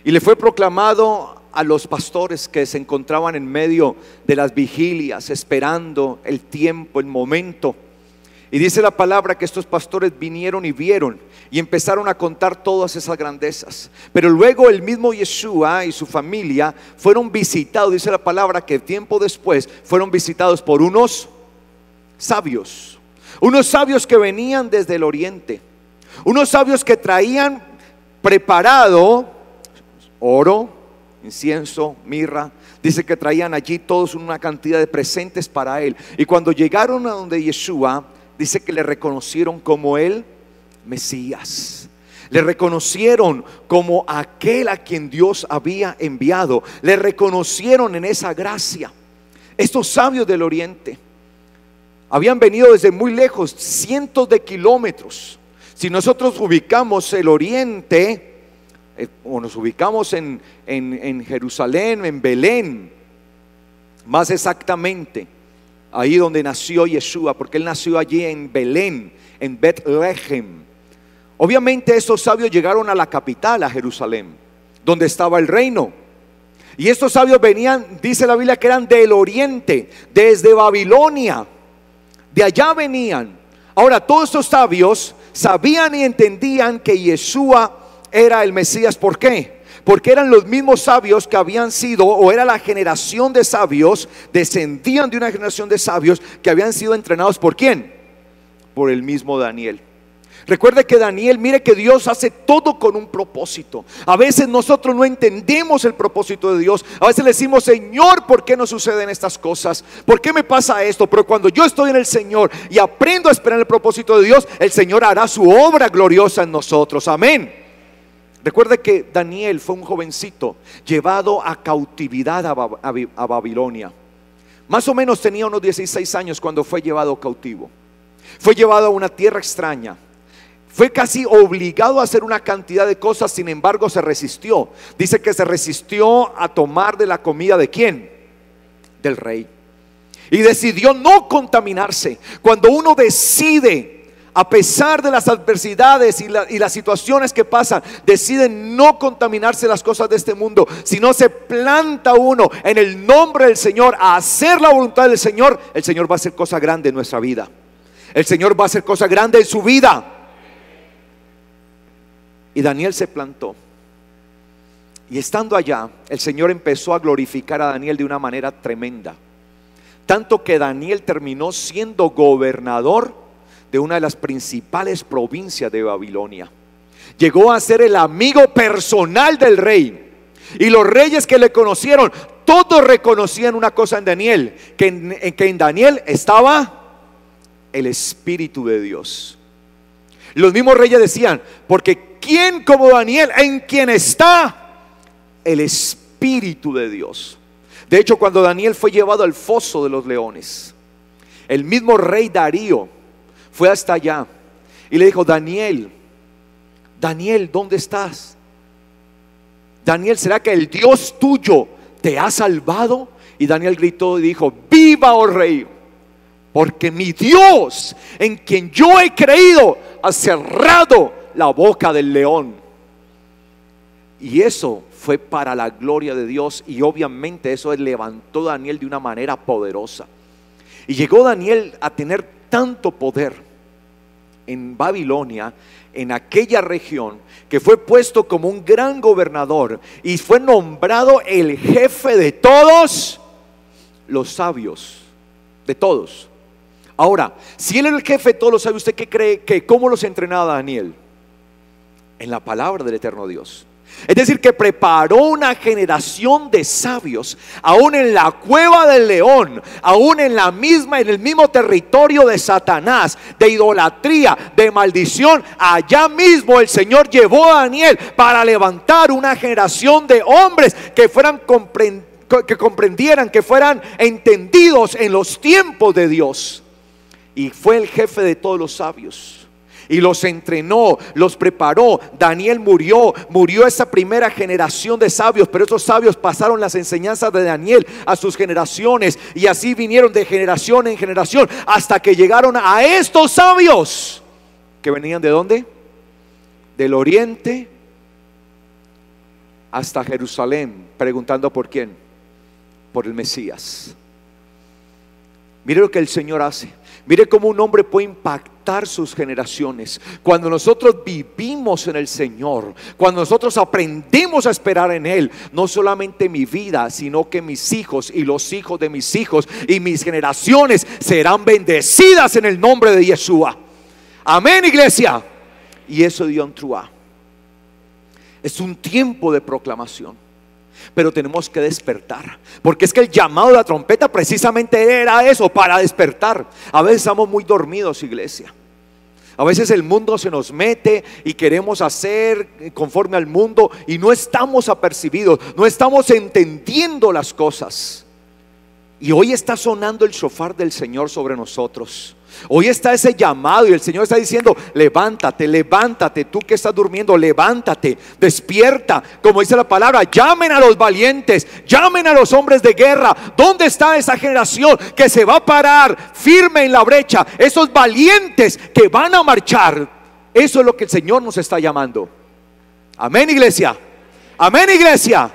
y le fue proclamado a los pastores que se encontraban en medio de las vigilias, esperando el tiempo, el momento. Y dice la palabra que estos pastores vinieron y vieron y empezaron a contar todas esas grandezas. Pero luego el mismo Yeshua y su familia fueron visitados. Dice la palabra que tiempo después fueron visitados por unos sabios que venían desde el oriente. Unos sabios que traían preparado oro, incienso, mirra. Dice que traían allí todos una cantidad de presentes para él. Y cuando llegaron a donde Yeshua, dice que le reconocieron como el Mesías. Le reconocieron como aquel a quien Dios había enviado. Le reconocieron en esa gracia. Estos sabios del oriente habían venido desde muy lejos, cientos de kilómetros. Si nosotros ubicamos el oriente, o nos ubicamos en Jerusalén, en Belén, más exactamente, ahí donde nació Yeshua, porque él nació allí en Belén, en Betlehem. Obviamente estos sabios llegaron a la capital, a Jerusalén, donde estaba el reino. Y estos sabios venían, dice la Biblia, que eran del oriente, desde Babilonia. De allá venían. Ahora, todos estos sabios sabían y entendían que Yeshua era el Mesías. ¿Por qué? Porque eran los mismos sabios que habían sido, o era la generación de sabios, descendían de una generación de sabios que habían sido entrenados ¿por quién? Por el mismo Daniel. Recuerde que Daniel, mire que Dios hace todo con un propósito. A veces nosotros no entendemos el propósito de Dios. A veces le decimos: Señor, ¿por qué no suceden estas cosas? ¿Por qué me pasa esto? Pero cuando yo estoy en el Señor y aprendo a esperar el propósito de Dios, el Señor hará su obra gloriosa en nosotros. Amén. Recuerde que Daniel fue un jovencito llevado a cautividad a Babilonia. Más o menos tenía unos 16 años cuando fue llevado cautivo. Fue llevado a una tierra extraña. Fue casi obligado a hacer una cantidad de cosas, sin embargo se resistió. Dice que se resistió a tomar de la comida ¿de quién? Del rey. Y decidió no contaminarse. Cuando uno decide, a pesar de las adversidades y las situaciones que pasan, decide no contaminarse las cosas de este mundo, sino se planta uno en el nombre del Señor a hacer la voluntad del Señor, el Señor va a hacer cosa grande en nuestra vida. El Señor va a hacer cosa grande en su vida. Y Daniel se plantó. Y estando allá, el Señor empezó a glorificar a Daniel de una manera tremenda. Tanto que Daniel terminó siendo gobernador de una de las principales provincias de Babilonia. Llegó a ser el amigo personal del rey. Y los reyes que le conocieron, todos reconocían una cosa en Daniel, que en Daniel estaba el Espíritu de Dios. Los mismos reyes decían: porque ¿quién como Daniel, en quien está el Espíritu de Dios? De hecho, cuando Daniel fue llevado al foso de los leones, el mismo rey Darío fue hasta allá y le dijo: Daniel, Daniel, ¿dónde estás? Daniel, ¿será que el Dios tuyo te ha salvado? Y Daniel gritó y dijo: viva, oh rey, porque mi Dios, en quien yo he creído, ha cerrado la boca del león. Y eso fue para la gloria de Dios. Y obviamente eso levantó a Daniel de una manera poderosa. Y llegó Daniel a tener tanto poder en Babilonia, en aquella región, que fue puesto como un gran gobernador y fue nombrado el jefe de todos los sabios, de todos. Ahora, si él era el jefe de todos los sabios, ¿usted qué cree que cómo los entrenaba Daniel? En la palabra del eterno Dios. Es decir, que preparó una generación de sabios, aún en la cueva del león, aún en el mismo territorio de Satanás, de idolatría, de maldición. Allá mismo el Señor llevó a Daniel para levantar una generación de hombres que comprendieran, que fueran entendidos en los tiempos de Dios. Y fue el jefe de todos los sabios. Y los entrenó, los preparó. Daniel murió esa primera generación de sabios, pero esos sabios pasaron las enseñanzas de Daniel a sus generaciones, y así vinieron de generación en generación hasta que llegaron a estos sabios que venían ¿de dónde? Del oriente hasta Jerusalén, preguntando ¿por quién? Por el Mesías. Mire lo que el Señor hace. Mire cómo un hombre puede impactar sus generaciones. Cuando nosotros vivimos en el Señor, cuando nosotros aprendemos a esperar en Él, no solamente mi vida, sino que mis hijos y los hijos de mis hijos y mis generaciones serán bendecidas en el nombre de Yeshua. Amén, iglesia. y eso dio un truá. Es un tiempo de proclamación, pero tenemos que despertar, porque es que el llamado de la trompeta precisamente era eso, para despertar. A veces estamos muy dormidos, iglesia. A veces el mundo se nos mete y queremos hacer conforme al mundo y no estamos apercibidos, no estamos entendiendo las cosas. Y hoy está sonando el shofar del Señor sobre nosotros. Hoy está ese llamado y el Señor está diciendo: levántate, levántate, tú que estás durmiendo, levántate, despierta. Como dice la palabra, llamen a los valientes, llamen a los hombres de guerra. ¿Dónde está esa generación que se va a parar firme en la brecha? Esos valientes que van a marchar. Eso es lo que el Señor nos está llamando. Amén, iglesia. Amén, iglesia.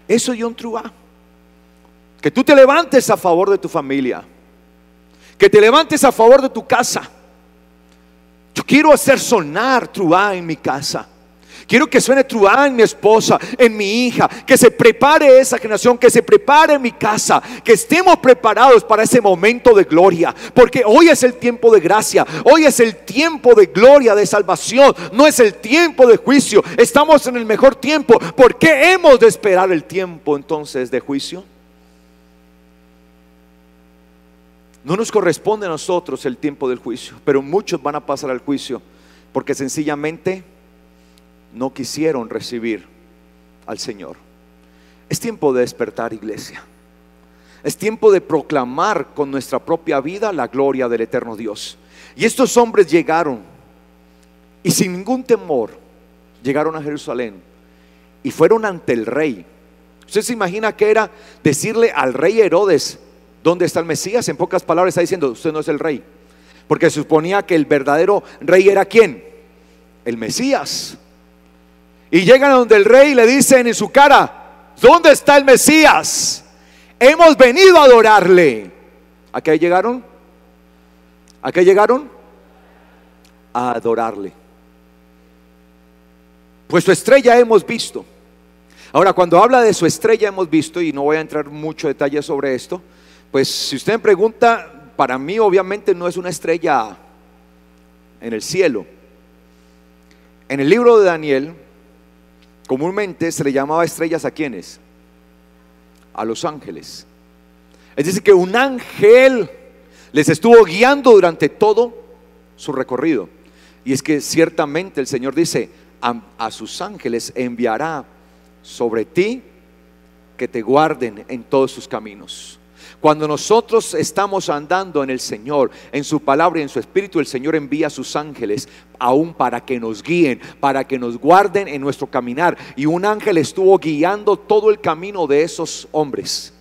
Eso es Yom Teruah. Que tú te levantes a favor de tu familia, que te levantes a favor de tu casa. Yo quiero hacer sonar Teruah en mi casa. Quiero que suene Teruah en mi esposa, en mi hija. Que se prepare esa generación, que se prepare mi casa. Que estemos preparados para ese momento de gloria. Porque hoy es el tiempo de gracia. Hoy es el tiempo de gloria, de salvación. No es el tiempo de juicio. Estamos en el mejor tiempo. ¿Por qué hemos de esperar el tiempo entonces de juicio? No nos corresponde a nosotros el tiempo del juicio, pero muchos van a pasar al juicio porque sencillamente no quisieron recibir al Señor. Es tiempo de despertar, iglesia. Es tiempo de proclamar con nuestra propia vida la gloria del eterno Dios. Y estos hombres llegaron y sin ningún temor llegaron a Jerusalén y fueron ante el rey. ¿Usted se imagina que era decirle al rey Herodes: ¿dónde está el Mesías? En pocas palabras está diciendo: usted no es el rey. Porque se suponía que el verdadero rey era ¿quién? El Mesías. Y llegan a donde el rey y le dicen en su cara: ¿dónde está el Mesías? Hemos venido a adorarle. ¿A qué llegaron? ¿A qué llegaron? A adorarle. Pues su estrella hemos visto. Ahora, cuando habla de su estrella hemos visto, y no voy a entrar mucho detalle sobre esto, pues si usted me pregunta, para mí obviamente no es una estrella en el cielo. En el libro de Daniel comúnmente se le llamaba estrellas ¿a quiénes? A los ángeles. Es decir, que un ángel les estuvo guiando durante todo su recorrido. Y es que ciertamente el Señor dice: a sus ángeles enviará sobre ti que te guarden en todos sus caminos. Cuando nosotros estamos andando en el Señor, en su palabra y en su espíritu, el Señor envía a sus ángeles aún para que nos guíen, para que nos guarden en nuestro caminar. Y un ángel estuvo guiando todo el camino de esos hombres,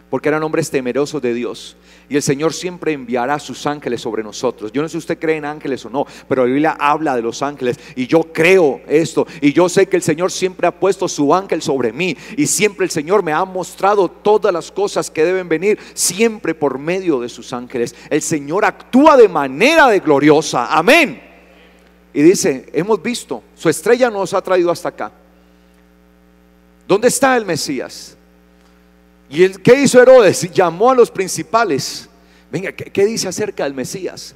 porque eran hombres temerosos de Dios. Y el Señor siempre enviará a sus ángeles sobre nosotros. Yo no sé si usted cree en ángeles o no, pero la Biblia habla de los ángeles y yo creo esto. Y yo sé que el Señor siempre ha puesto su ángel sobre mí. Y siempre el Señor me ha mostrado todas las cosas que deben venir, siempre por medio de sus ángeles. El Señor actúa de manera de gloriosa. Amén. Y dice: hemos visto, su estrella nos ha traído hasta acá. ¿Dónde está el Mesías? ¿Y qué hizo Herodes? Llamó a los principales. Venga, ¿qué dice acerca del Mesías?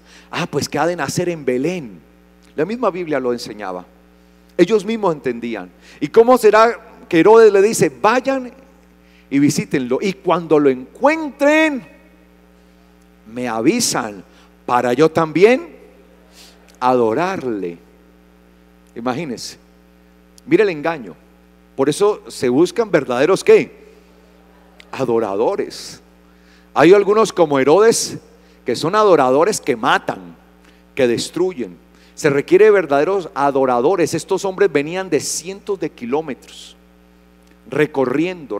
Pues que ha de nacer en Belén. La misma Biblia lo enseñaba. Ellos mismos entendían. ¿Y cómo será que Herodes le dice: vayan y visítenlo, y cuando lo encuentren me avisan para yo también adorarle? Imagínense. Mire el engaño. Por eso se buscan verdaderos ¿qué? Adoradores. Hay algunos como Herodes que son adoradores que matan, que destruyen. Se requiere verdaderos adoradores. Estos hombres venían de cientos de kilómetros recorriendo.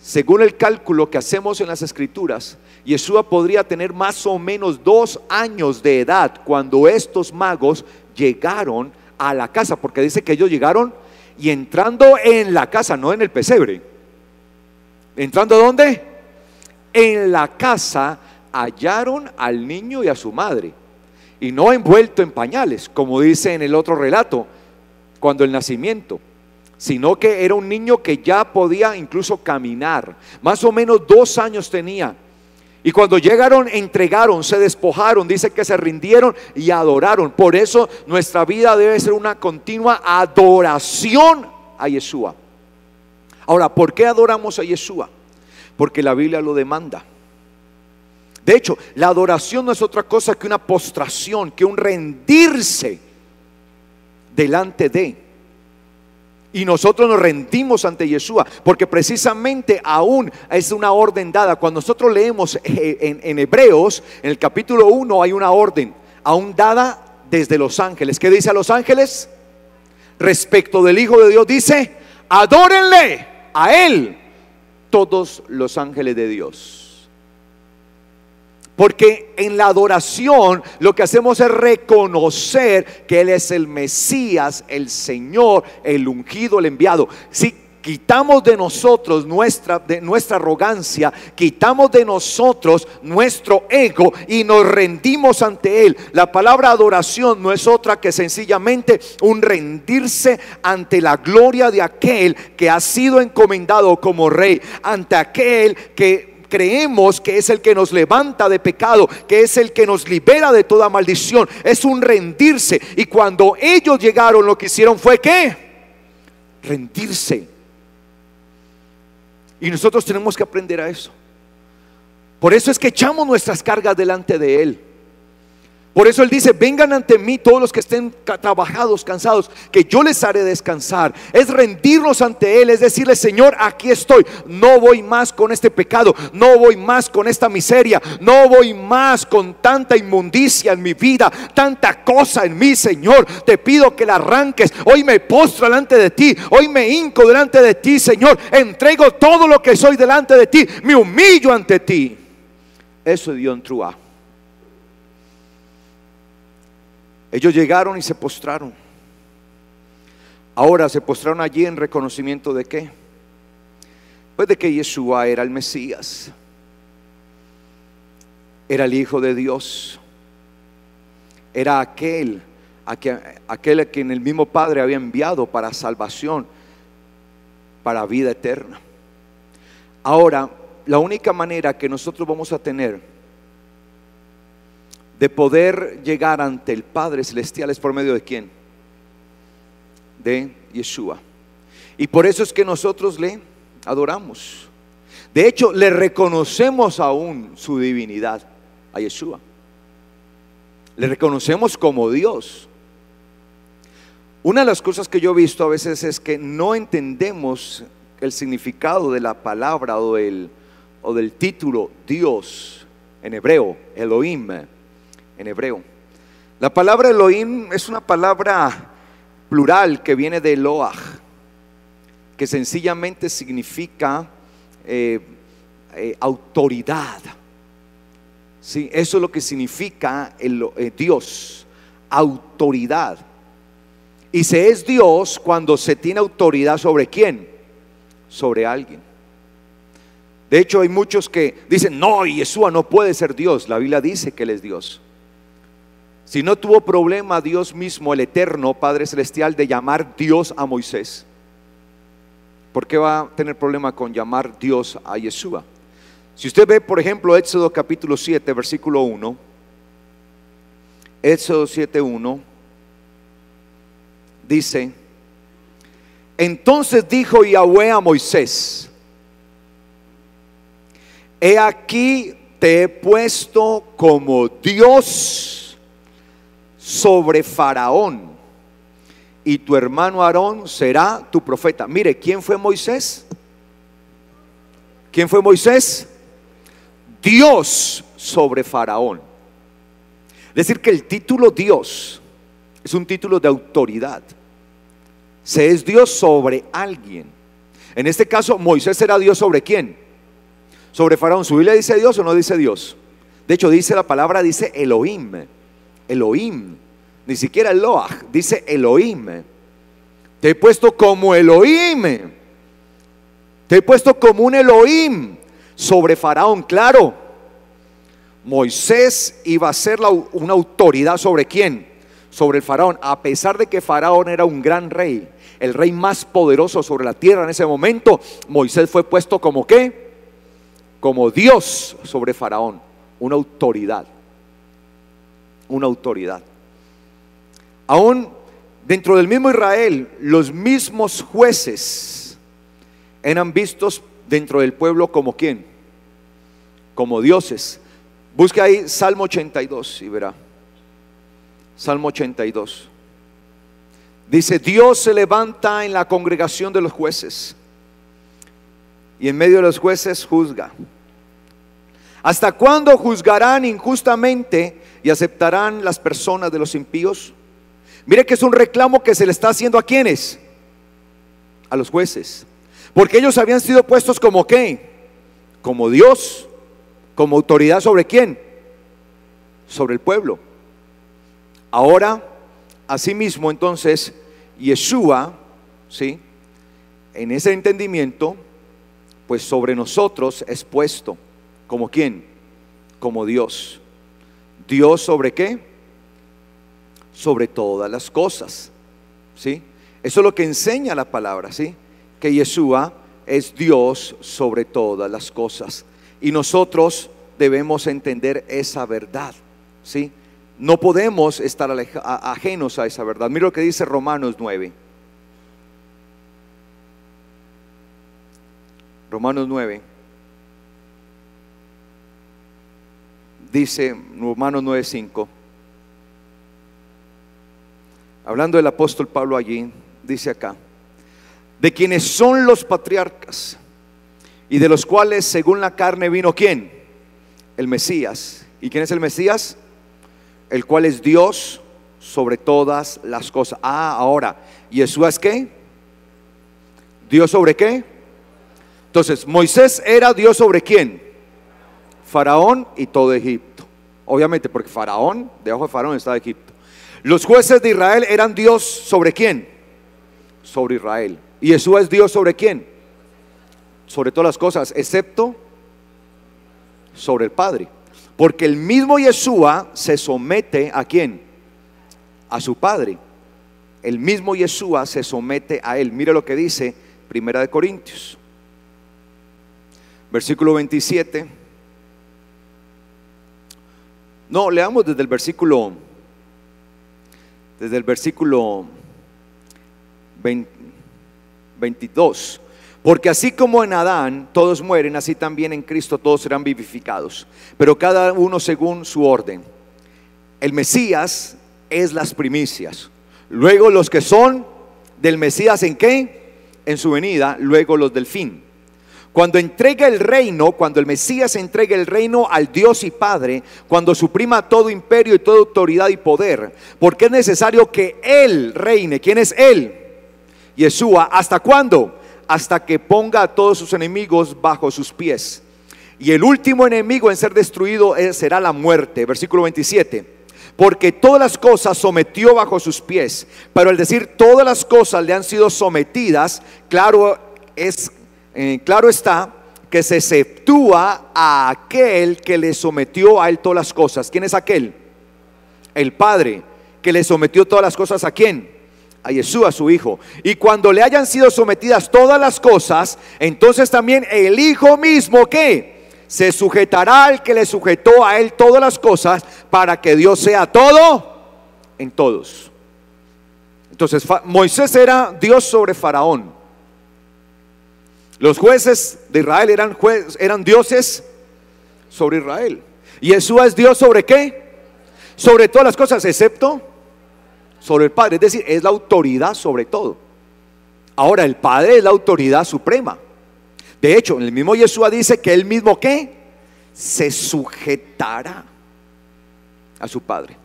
Según el cálculo que hacemos en las escrituras, Yeshua podría tener más o menos 2 años de edad cuando estos magos llegaron a la casa, porque dice que ellos llegaron y entrando en la casa, no en el pesebre. ¿Entrando dónde? En la casa hallaron al niño y a su madre, y no envuelto en pañales, como dice en el otro relato, cuando el nacimiento, sino que era un niño que ya podía incluso caminar. Más o menos 2 años tenía. Y cuando llegaron, entregaron, se despojaron, dice que se rindieron y adoraron. Por eso nuestra vida debe ser una continua adoración a Yeshua. Ahora, ¿por qué adoramos a Yeshua? Porque la Biblia lo demanda. De hecho, la adoración no es otra cosa que una postración, que un rendirse delante de. Y nosotros nos rendimos ante Yeshua, porque precisamente aún es una orden dada. Cuando nosotros leemos en Hebreos, en el capítulo 1 hay una orden aún dada desde los ángeles. ¿Qué dice a los ángeles? Respecto del Hijo de Dios dice: adórenle a Él todos los ángeles de Dios. Porque en la adoración lo que hacemos es reconocer que Él es el Mesías, el Señor, el ungido, el enviado. Si quitamos de nosotros nuestra arrogancia, quitamos de nosotros nuestro ego y nos rendimos ante Él. La palabra adoración no es otra que sencillamente un rendirse ante la gloria de aquel que ha sido encomendado como rey, ante aquel que creemos que es el que nos levanta de pecado, que es el que nos libera de toda maldición. Es un rendirse. Y cuando ellos llegaron, lo que hicieron fue ¿qué? Rendirse. Y nosotros tenemos que aprender a eso. Por eso es que echamos nuestras cargas delante de Él. Por eso Él dice: vengan ante mí todos los que estén trabajados, cansados, que yo les haré descansar. Es rendirnos ante Él, es decirle: Señor, aquí estoy, no voy más con este pecado, no voy más con esta miseria, no voy más con tanta inmundicia en mi vida, tanta cosa en mí, Señor. Te pido que la arranques. Hoy me postro delante de ti, hoy me hinco delante de ti, Señor. Entrego todo lo que soy delante de ti, me humillo ante ti. Eso dio en Truá. Ellos llegaron y se postraron. Ahora se postraron allí en reconocimiento de ¿qué? Pues de que Yeshua era el Mesías, era el Hijo de Dios, era aquel a quien el mismo Padre había enviado para salvación, para vida eterna. Ahora, la única manera que nosotros vamos a tener de poder llegar ante el Padre Celestial es por medio de ¿quién? De Yeshua. Y por eso es que nosotros le adoramos. De hecho, le reconocemos aún su divinidad a Yeshua. Le reconocemos como Dios. Una de las cosas que yo he visto a veces es que no entendemos el significado de la palabra o del título Dios en hebreo, Elohim. En hebreo, la palabra Elohim es una palabra plural que viene de Eloah, que sencillamente significa autoridad. Sí, eso es lo que significa Dios, autoridad. Y se es Dios cuando se tiene autoridad ¿sobre quién? Sobre alguien. De hecho, hay muchos que dicen: no, Yeshua no puede ser Dios. La Biblia dice que Él es Dios. Si no tuvo problema Dios mismo, el eterno Padre Celestial, de llamar Dios a Moisés, ¿por qué va a tener problema con llamar Dios a Yeshua? Si usted ve, por ejemplo, Éxodo capítulo 7, versículo 1, Éxodo 7:1, dice: entonces dijo Yahweh a Moisés: he aquí te he puesto como Dios sobre Faraón, y tu hermano Aarón será tu profeta. Mire, ¿quién fue Moisés? ¿Quién fue Moisés? Dios sobre Faraón. Es decir, que el título Dios es un título de autoridad. Se es Dios sobre alguien. En este caso, Moisés era Dios sobre ¿quién? Sobre Faraón. ¿Su Biblia dice Dios o no dice Dios? De hecho, dice la palabra, dice Elohim. Elohim, ni siquiera Eloah, dice Elohim. Te he puesto como Elohim, te he puesto como un Elohim sobre Faraón. Claro, Moisés iba a ser una autoridad sobre ¿quién? Sobre el Faraón, a pesar de que Faraón era un gran rey, el rey más poderoso sobre la tierra en ese momento. Moisés fue puesto como ¿qué? como Dios sobre Faraón, una autoridad, una autoridad. Aún dentro del mismo Israel, los mismos jueces eran vistos dentro del pueblo como ¿quién? Como dioses. Busque ahí Salmo 82 y verá. Salmo 82. Dice: Dios se levanta en la congregación de los jueces y en medio de los jueces juzga. ¿Hasta cuándo juzgarán injustamente y aceptarán las personas de los impíos? Mire que es un reclamo que se le está haciendo ¿a quiénes? A los jueces. Porque ellos habían sido puestos como ¿qué? Como Dios, como autoridad ¿sobre quién? Sobre el pueblo. Ahora, asimismo, entonces, Yeshua, ¿sí? En ese entendimiento, pues sobre nosotros es puesto ¿como quién? Como Dios. ¿Dios sobre qué? Sobre todas las cosas, ¿sí? Eso es lo que enseña la palabra, ¿sí? Que Yeshua es Dios sobre todas las cosas. Y nosotros debemos entender esa verdad, ¿sí? No podemos estar ajenos a esa verdad. Mira lo que dice Romanos 9. Romanos 9. Dice Romanos 9:5. Hablando del apóstol Pablo allí, dice acá: de quienes son los patriarcas y de los cuales según la carne vino ¿quién? El Mesías. ¿Y quién es el Mesías? El cual es Dios sobre todas las cosas. Ahora, ¿Yeshua es qué? ¿Dios sobre qué? Entonces, Moisés era Dios sobre quién? Faraón y todo Egipto. Obviamente, porque Faraón, debajo de Faraón estaba Egipto. Los jueces de Israel eran Dios sobre quién? Sobre Israel. ¿Y Yeshua es Dios sobre quién? Sobre todas las cosas, excepto sobre el Padre. Porque el mismo Yeshua se somete ¿a quién? A su Padre. El mismo Yeshua se somete a él. Mire lo que dice Primera de Corintios, versículo 27. No, leamos desde el versículo 22. Porque así como en Adán todos mueren, así también en Cristo todos serán vivificados, pero cada uno según su orden. El Mesías es las primicias, luego los que son del Mesías ¿en qué? En su venida, luego los del fin. Cuando entrega el reino, cuando el Mesías entrega el reino al Dios y Padre, cuando suprima todo imperio y toda autoridad y poder, porque es necesario que Él reine. ¿Quién es Él? Yeshua. ¿Hasta cuándo? Hasta que ponga a todos sus enemigos bajo sus pies. Y el último enemigo en ser destruido será la muerte. Versículo 27. Porque todas las cosas sometió bajo sus pies. Pero al decir todas las cosas le han sido sometidas, claro está que se exceptúa a aquel que le sometió a él todas las cosas. ¿Quién es aquel? El Padre, que le sometió todas las cosas. ¿A quién? A Yeshua, su Hijo. Y cuando le hayan sido sometidas todas las cosas, entonces también el Hijo mismo ¿qué? Se sujetará al que le sujetó a él todas las cosas, para que Dios sea todo en todos. Entonces Moisés era Dios sobre Faraón. Los jueces de Israel eran dioses sobre Israel. Y Yeshua es Dios sobre ¿qué? Sobre todas las cosas, excepto sobre el Padre. Es decir, es la autoridad sobre todo. Ahora, el Padre es la autoridad suprema. De hecho, el mismo Yeshua dice que él mismo ¿qué? Se sujetará a su Padre.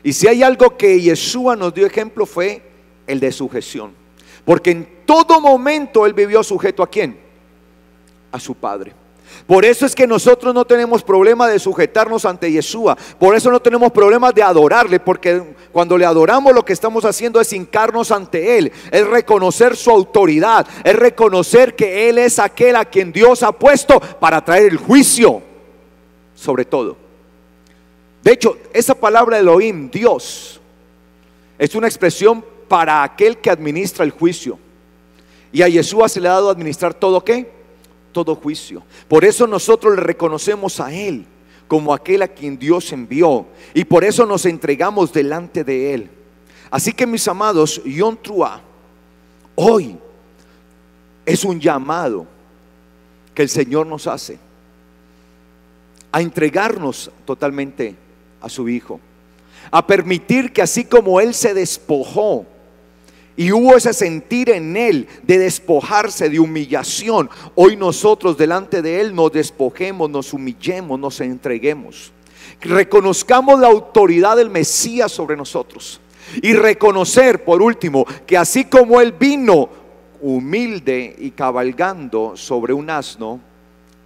Y si hay algo que Yeshua nos dio ejemplo, fue el de sujeción. Porque en todo momento él vivió sujeto ¿a quién? A su Padre. Por eso es que nosotros no tenemos problema de sujetarnos ante Yeshua. Por eso no tenemos problema de adorarle, porque cuando le adoramos lo que estamos haciendo es hincarnos ante Él, es reconocer su autoridad, es reconocer que Él es aquel a quien Dios ha puesto para traer el juicio sobre todo. De hecho, esa palabra Elohim, Dios, es una expresión para aquel que administra el juicio. Y a Yeshua se le ha dado a administrar todo ¿qué? todo juicio. Por eso nosotros le reconocemos a Él como aquel a quien Dios envió, y por eso nos entregamos delante de Él. Así que, mis amados, Yom Teruah hoy es un llamado que el Señor nos hace a entregarnos totalmente a su Hijo, a permitir que así como Él se despojó y hubo ese sentir en Él de despojarse, de humillación, hoy nosotros delante de Él nos despojemos, nos humillemos, nos entreguemos, reconozcamos la autoridad del Mesías sobre nosotros, y reconocer por último que así como Él vino humilde y cabalgando sobre un asno,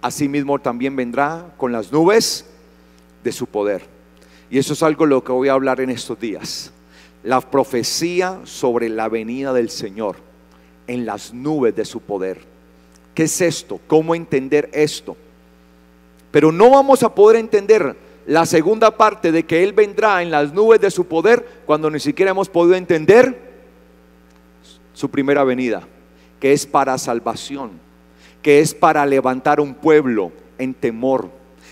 así mismo también vendrá con las nubes de su poder. Y eso es algo de lo que voy a hablar en estos días: la profecía sobre la venida del Señor en las nubes de su poder. ¿Qué es esto? ¿Cómo entender esto? Pero no vamos a poder entender la segunda parte de que Él vendrá en las nubes de su poder cuando ni siquiera hemos podido entender su primera venida, que es para salvación, que es para levantar un pueblo en temor,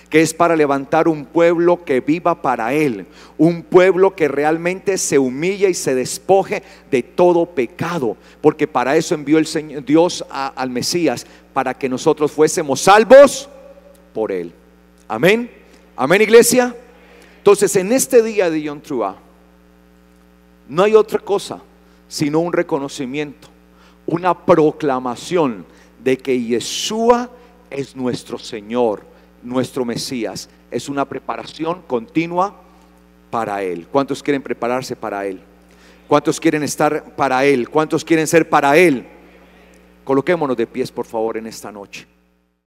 que es para levantar un pueblo que viva para Él, un pueblo que realmente se humille y se despoje de todo pecado, porque para eso envió el Señor Dios al Mesías, para que nosotros fuésemos salvos por Él. Amén, amén, iglesia. Entonces, en este día de Yom Teruah no hay otra cosa sino un reconocimiento, una proclamación de que Yeshua es nuestro Señor, nuestro Mesías. Es una preparación continua para Él. ¿Cuántos quieren prepararse para Él? ¿Cuántos quieren estar para Él? ¿Cuántos quieren ser para Él? Coloquémonos de pies, por favor, en esta noche.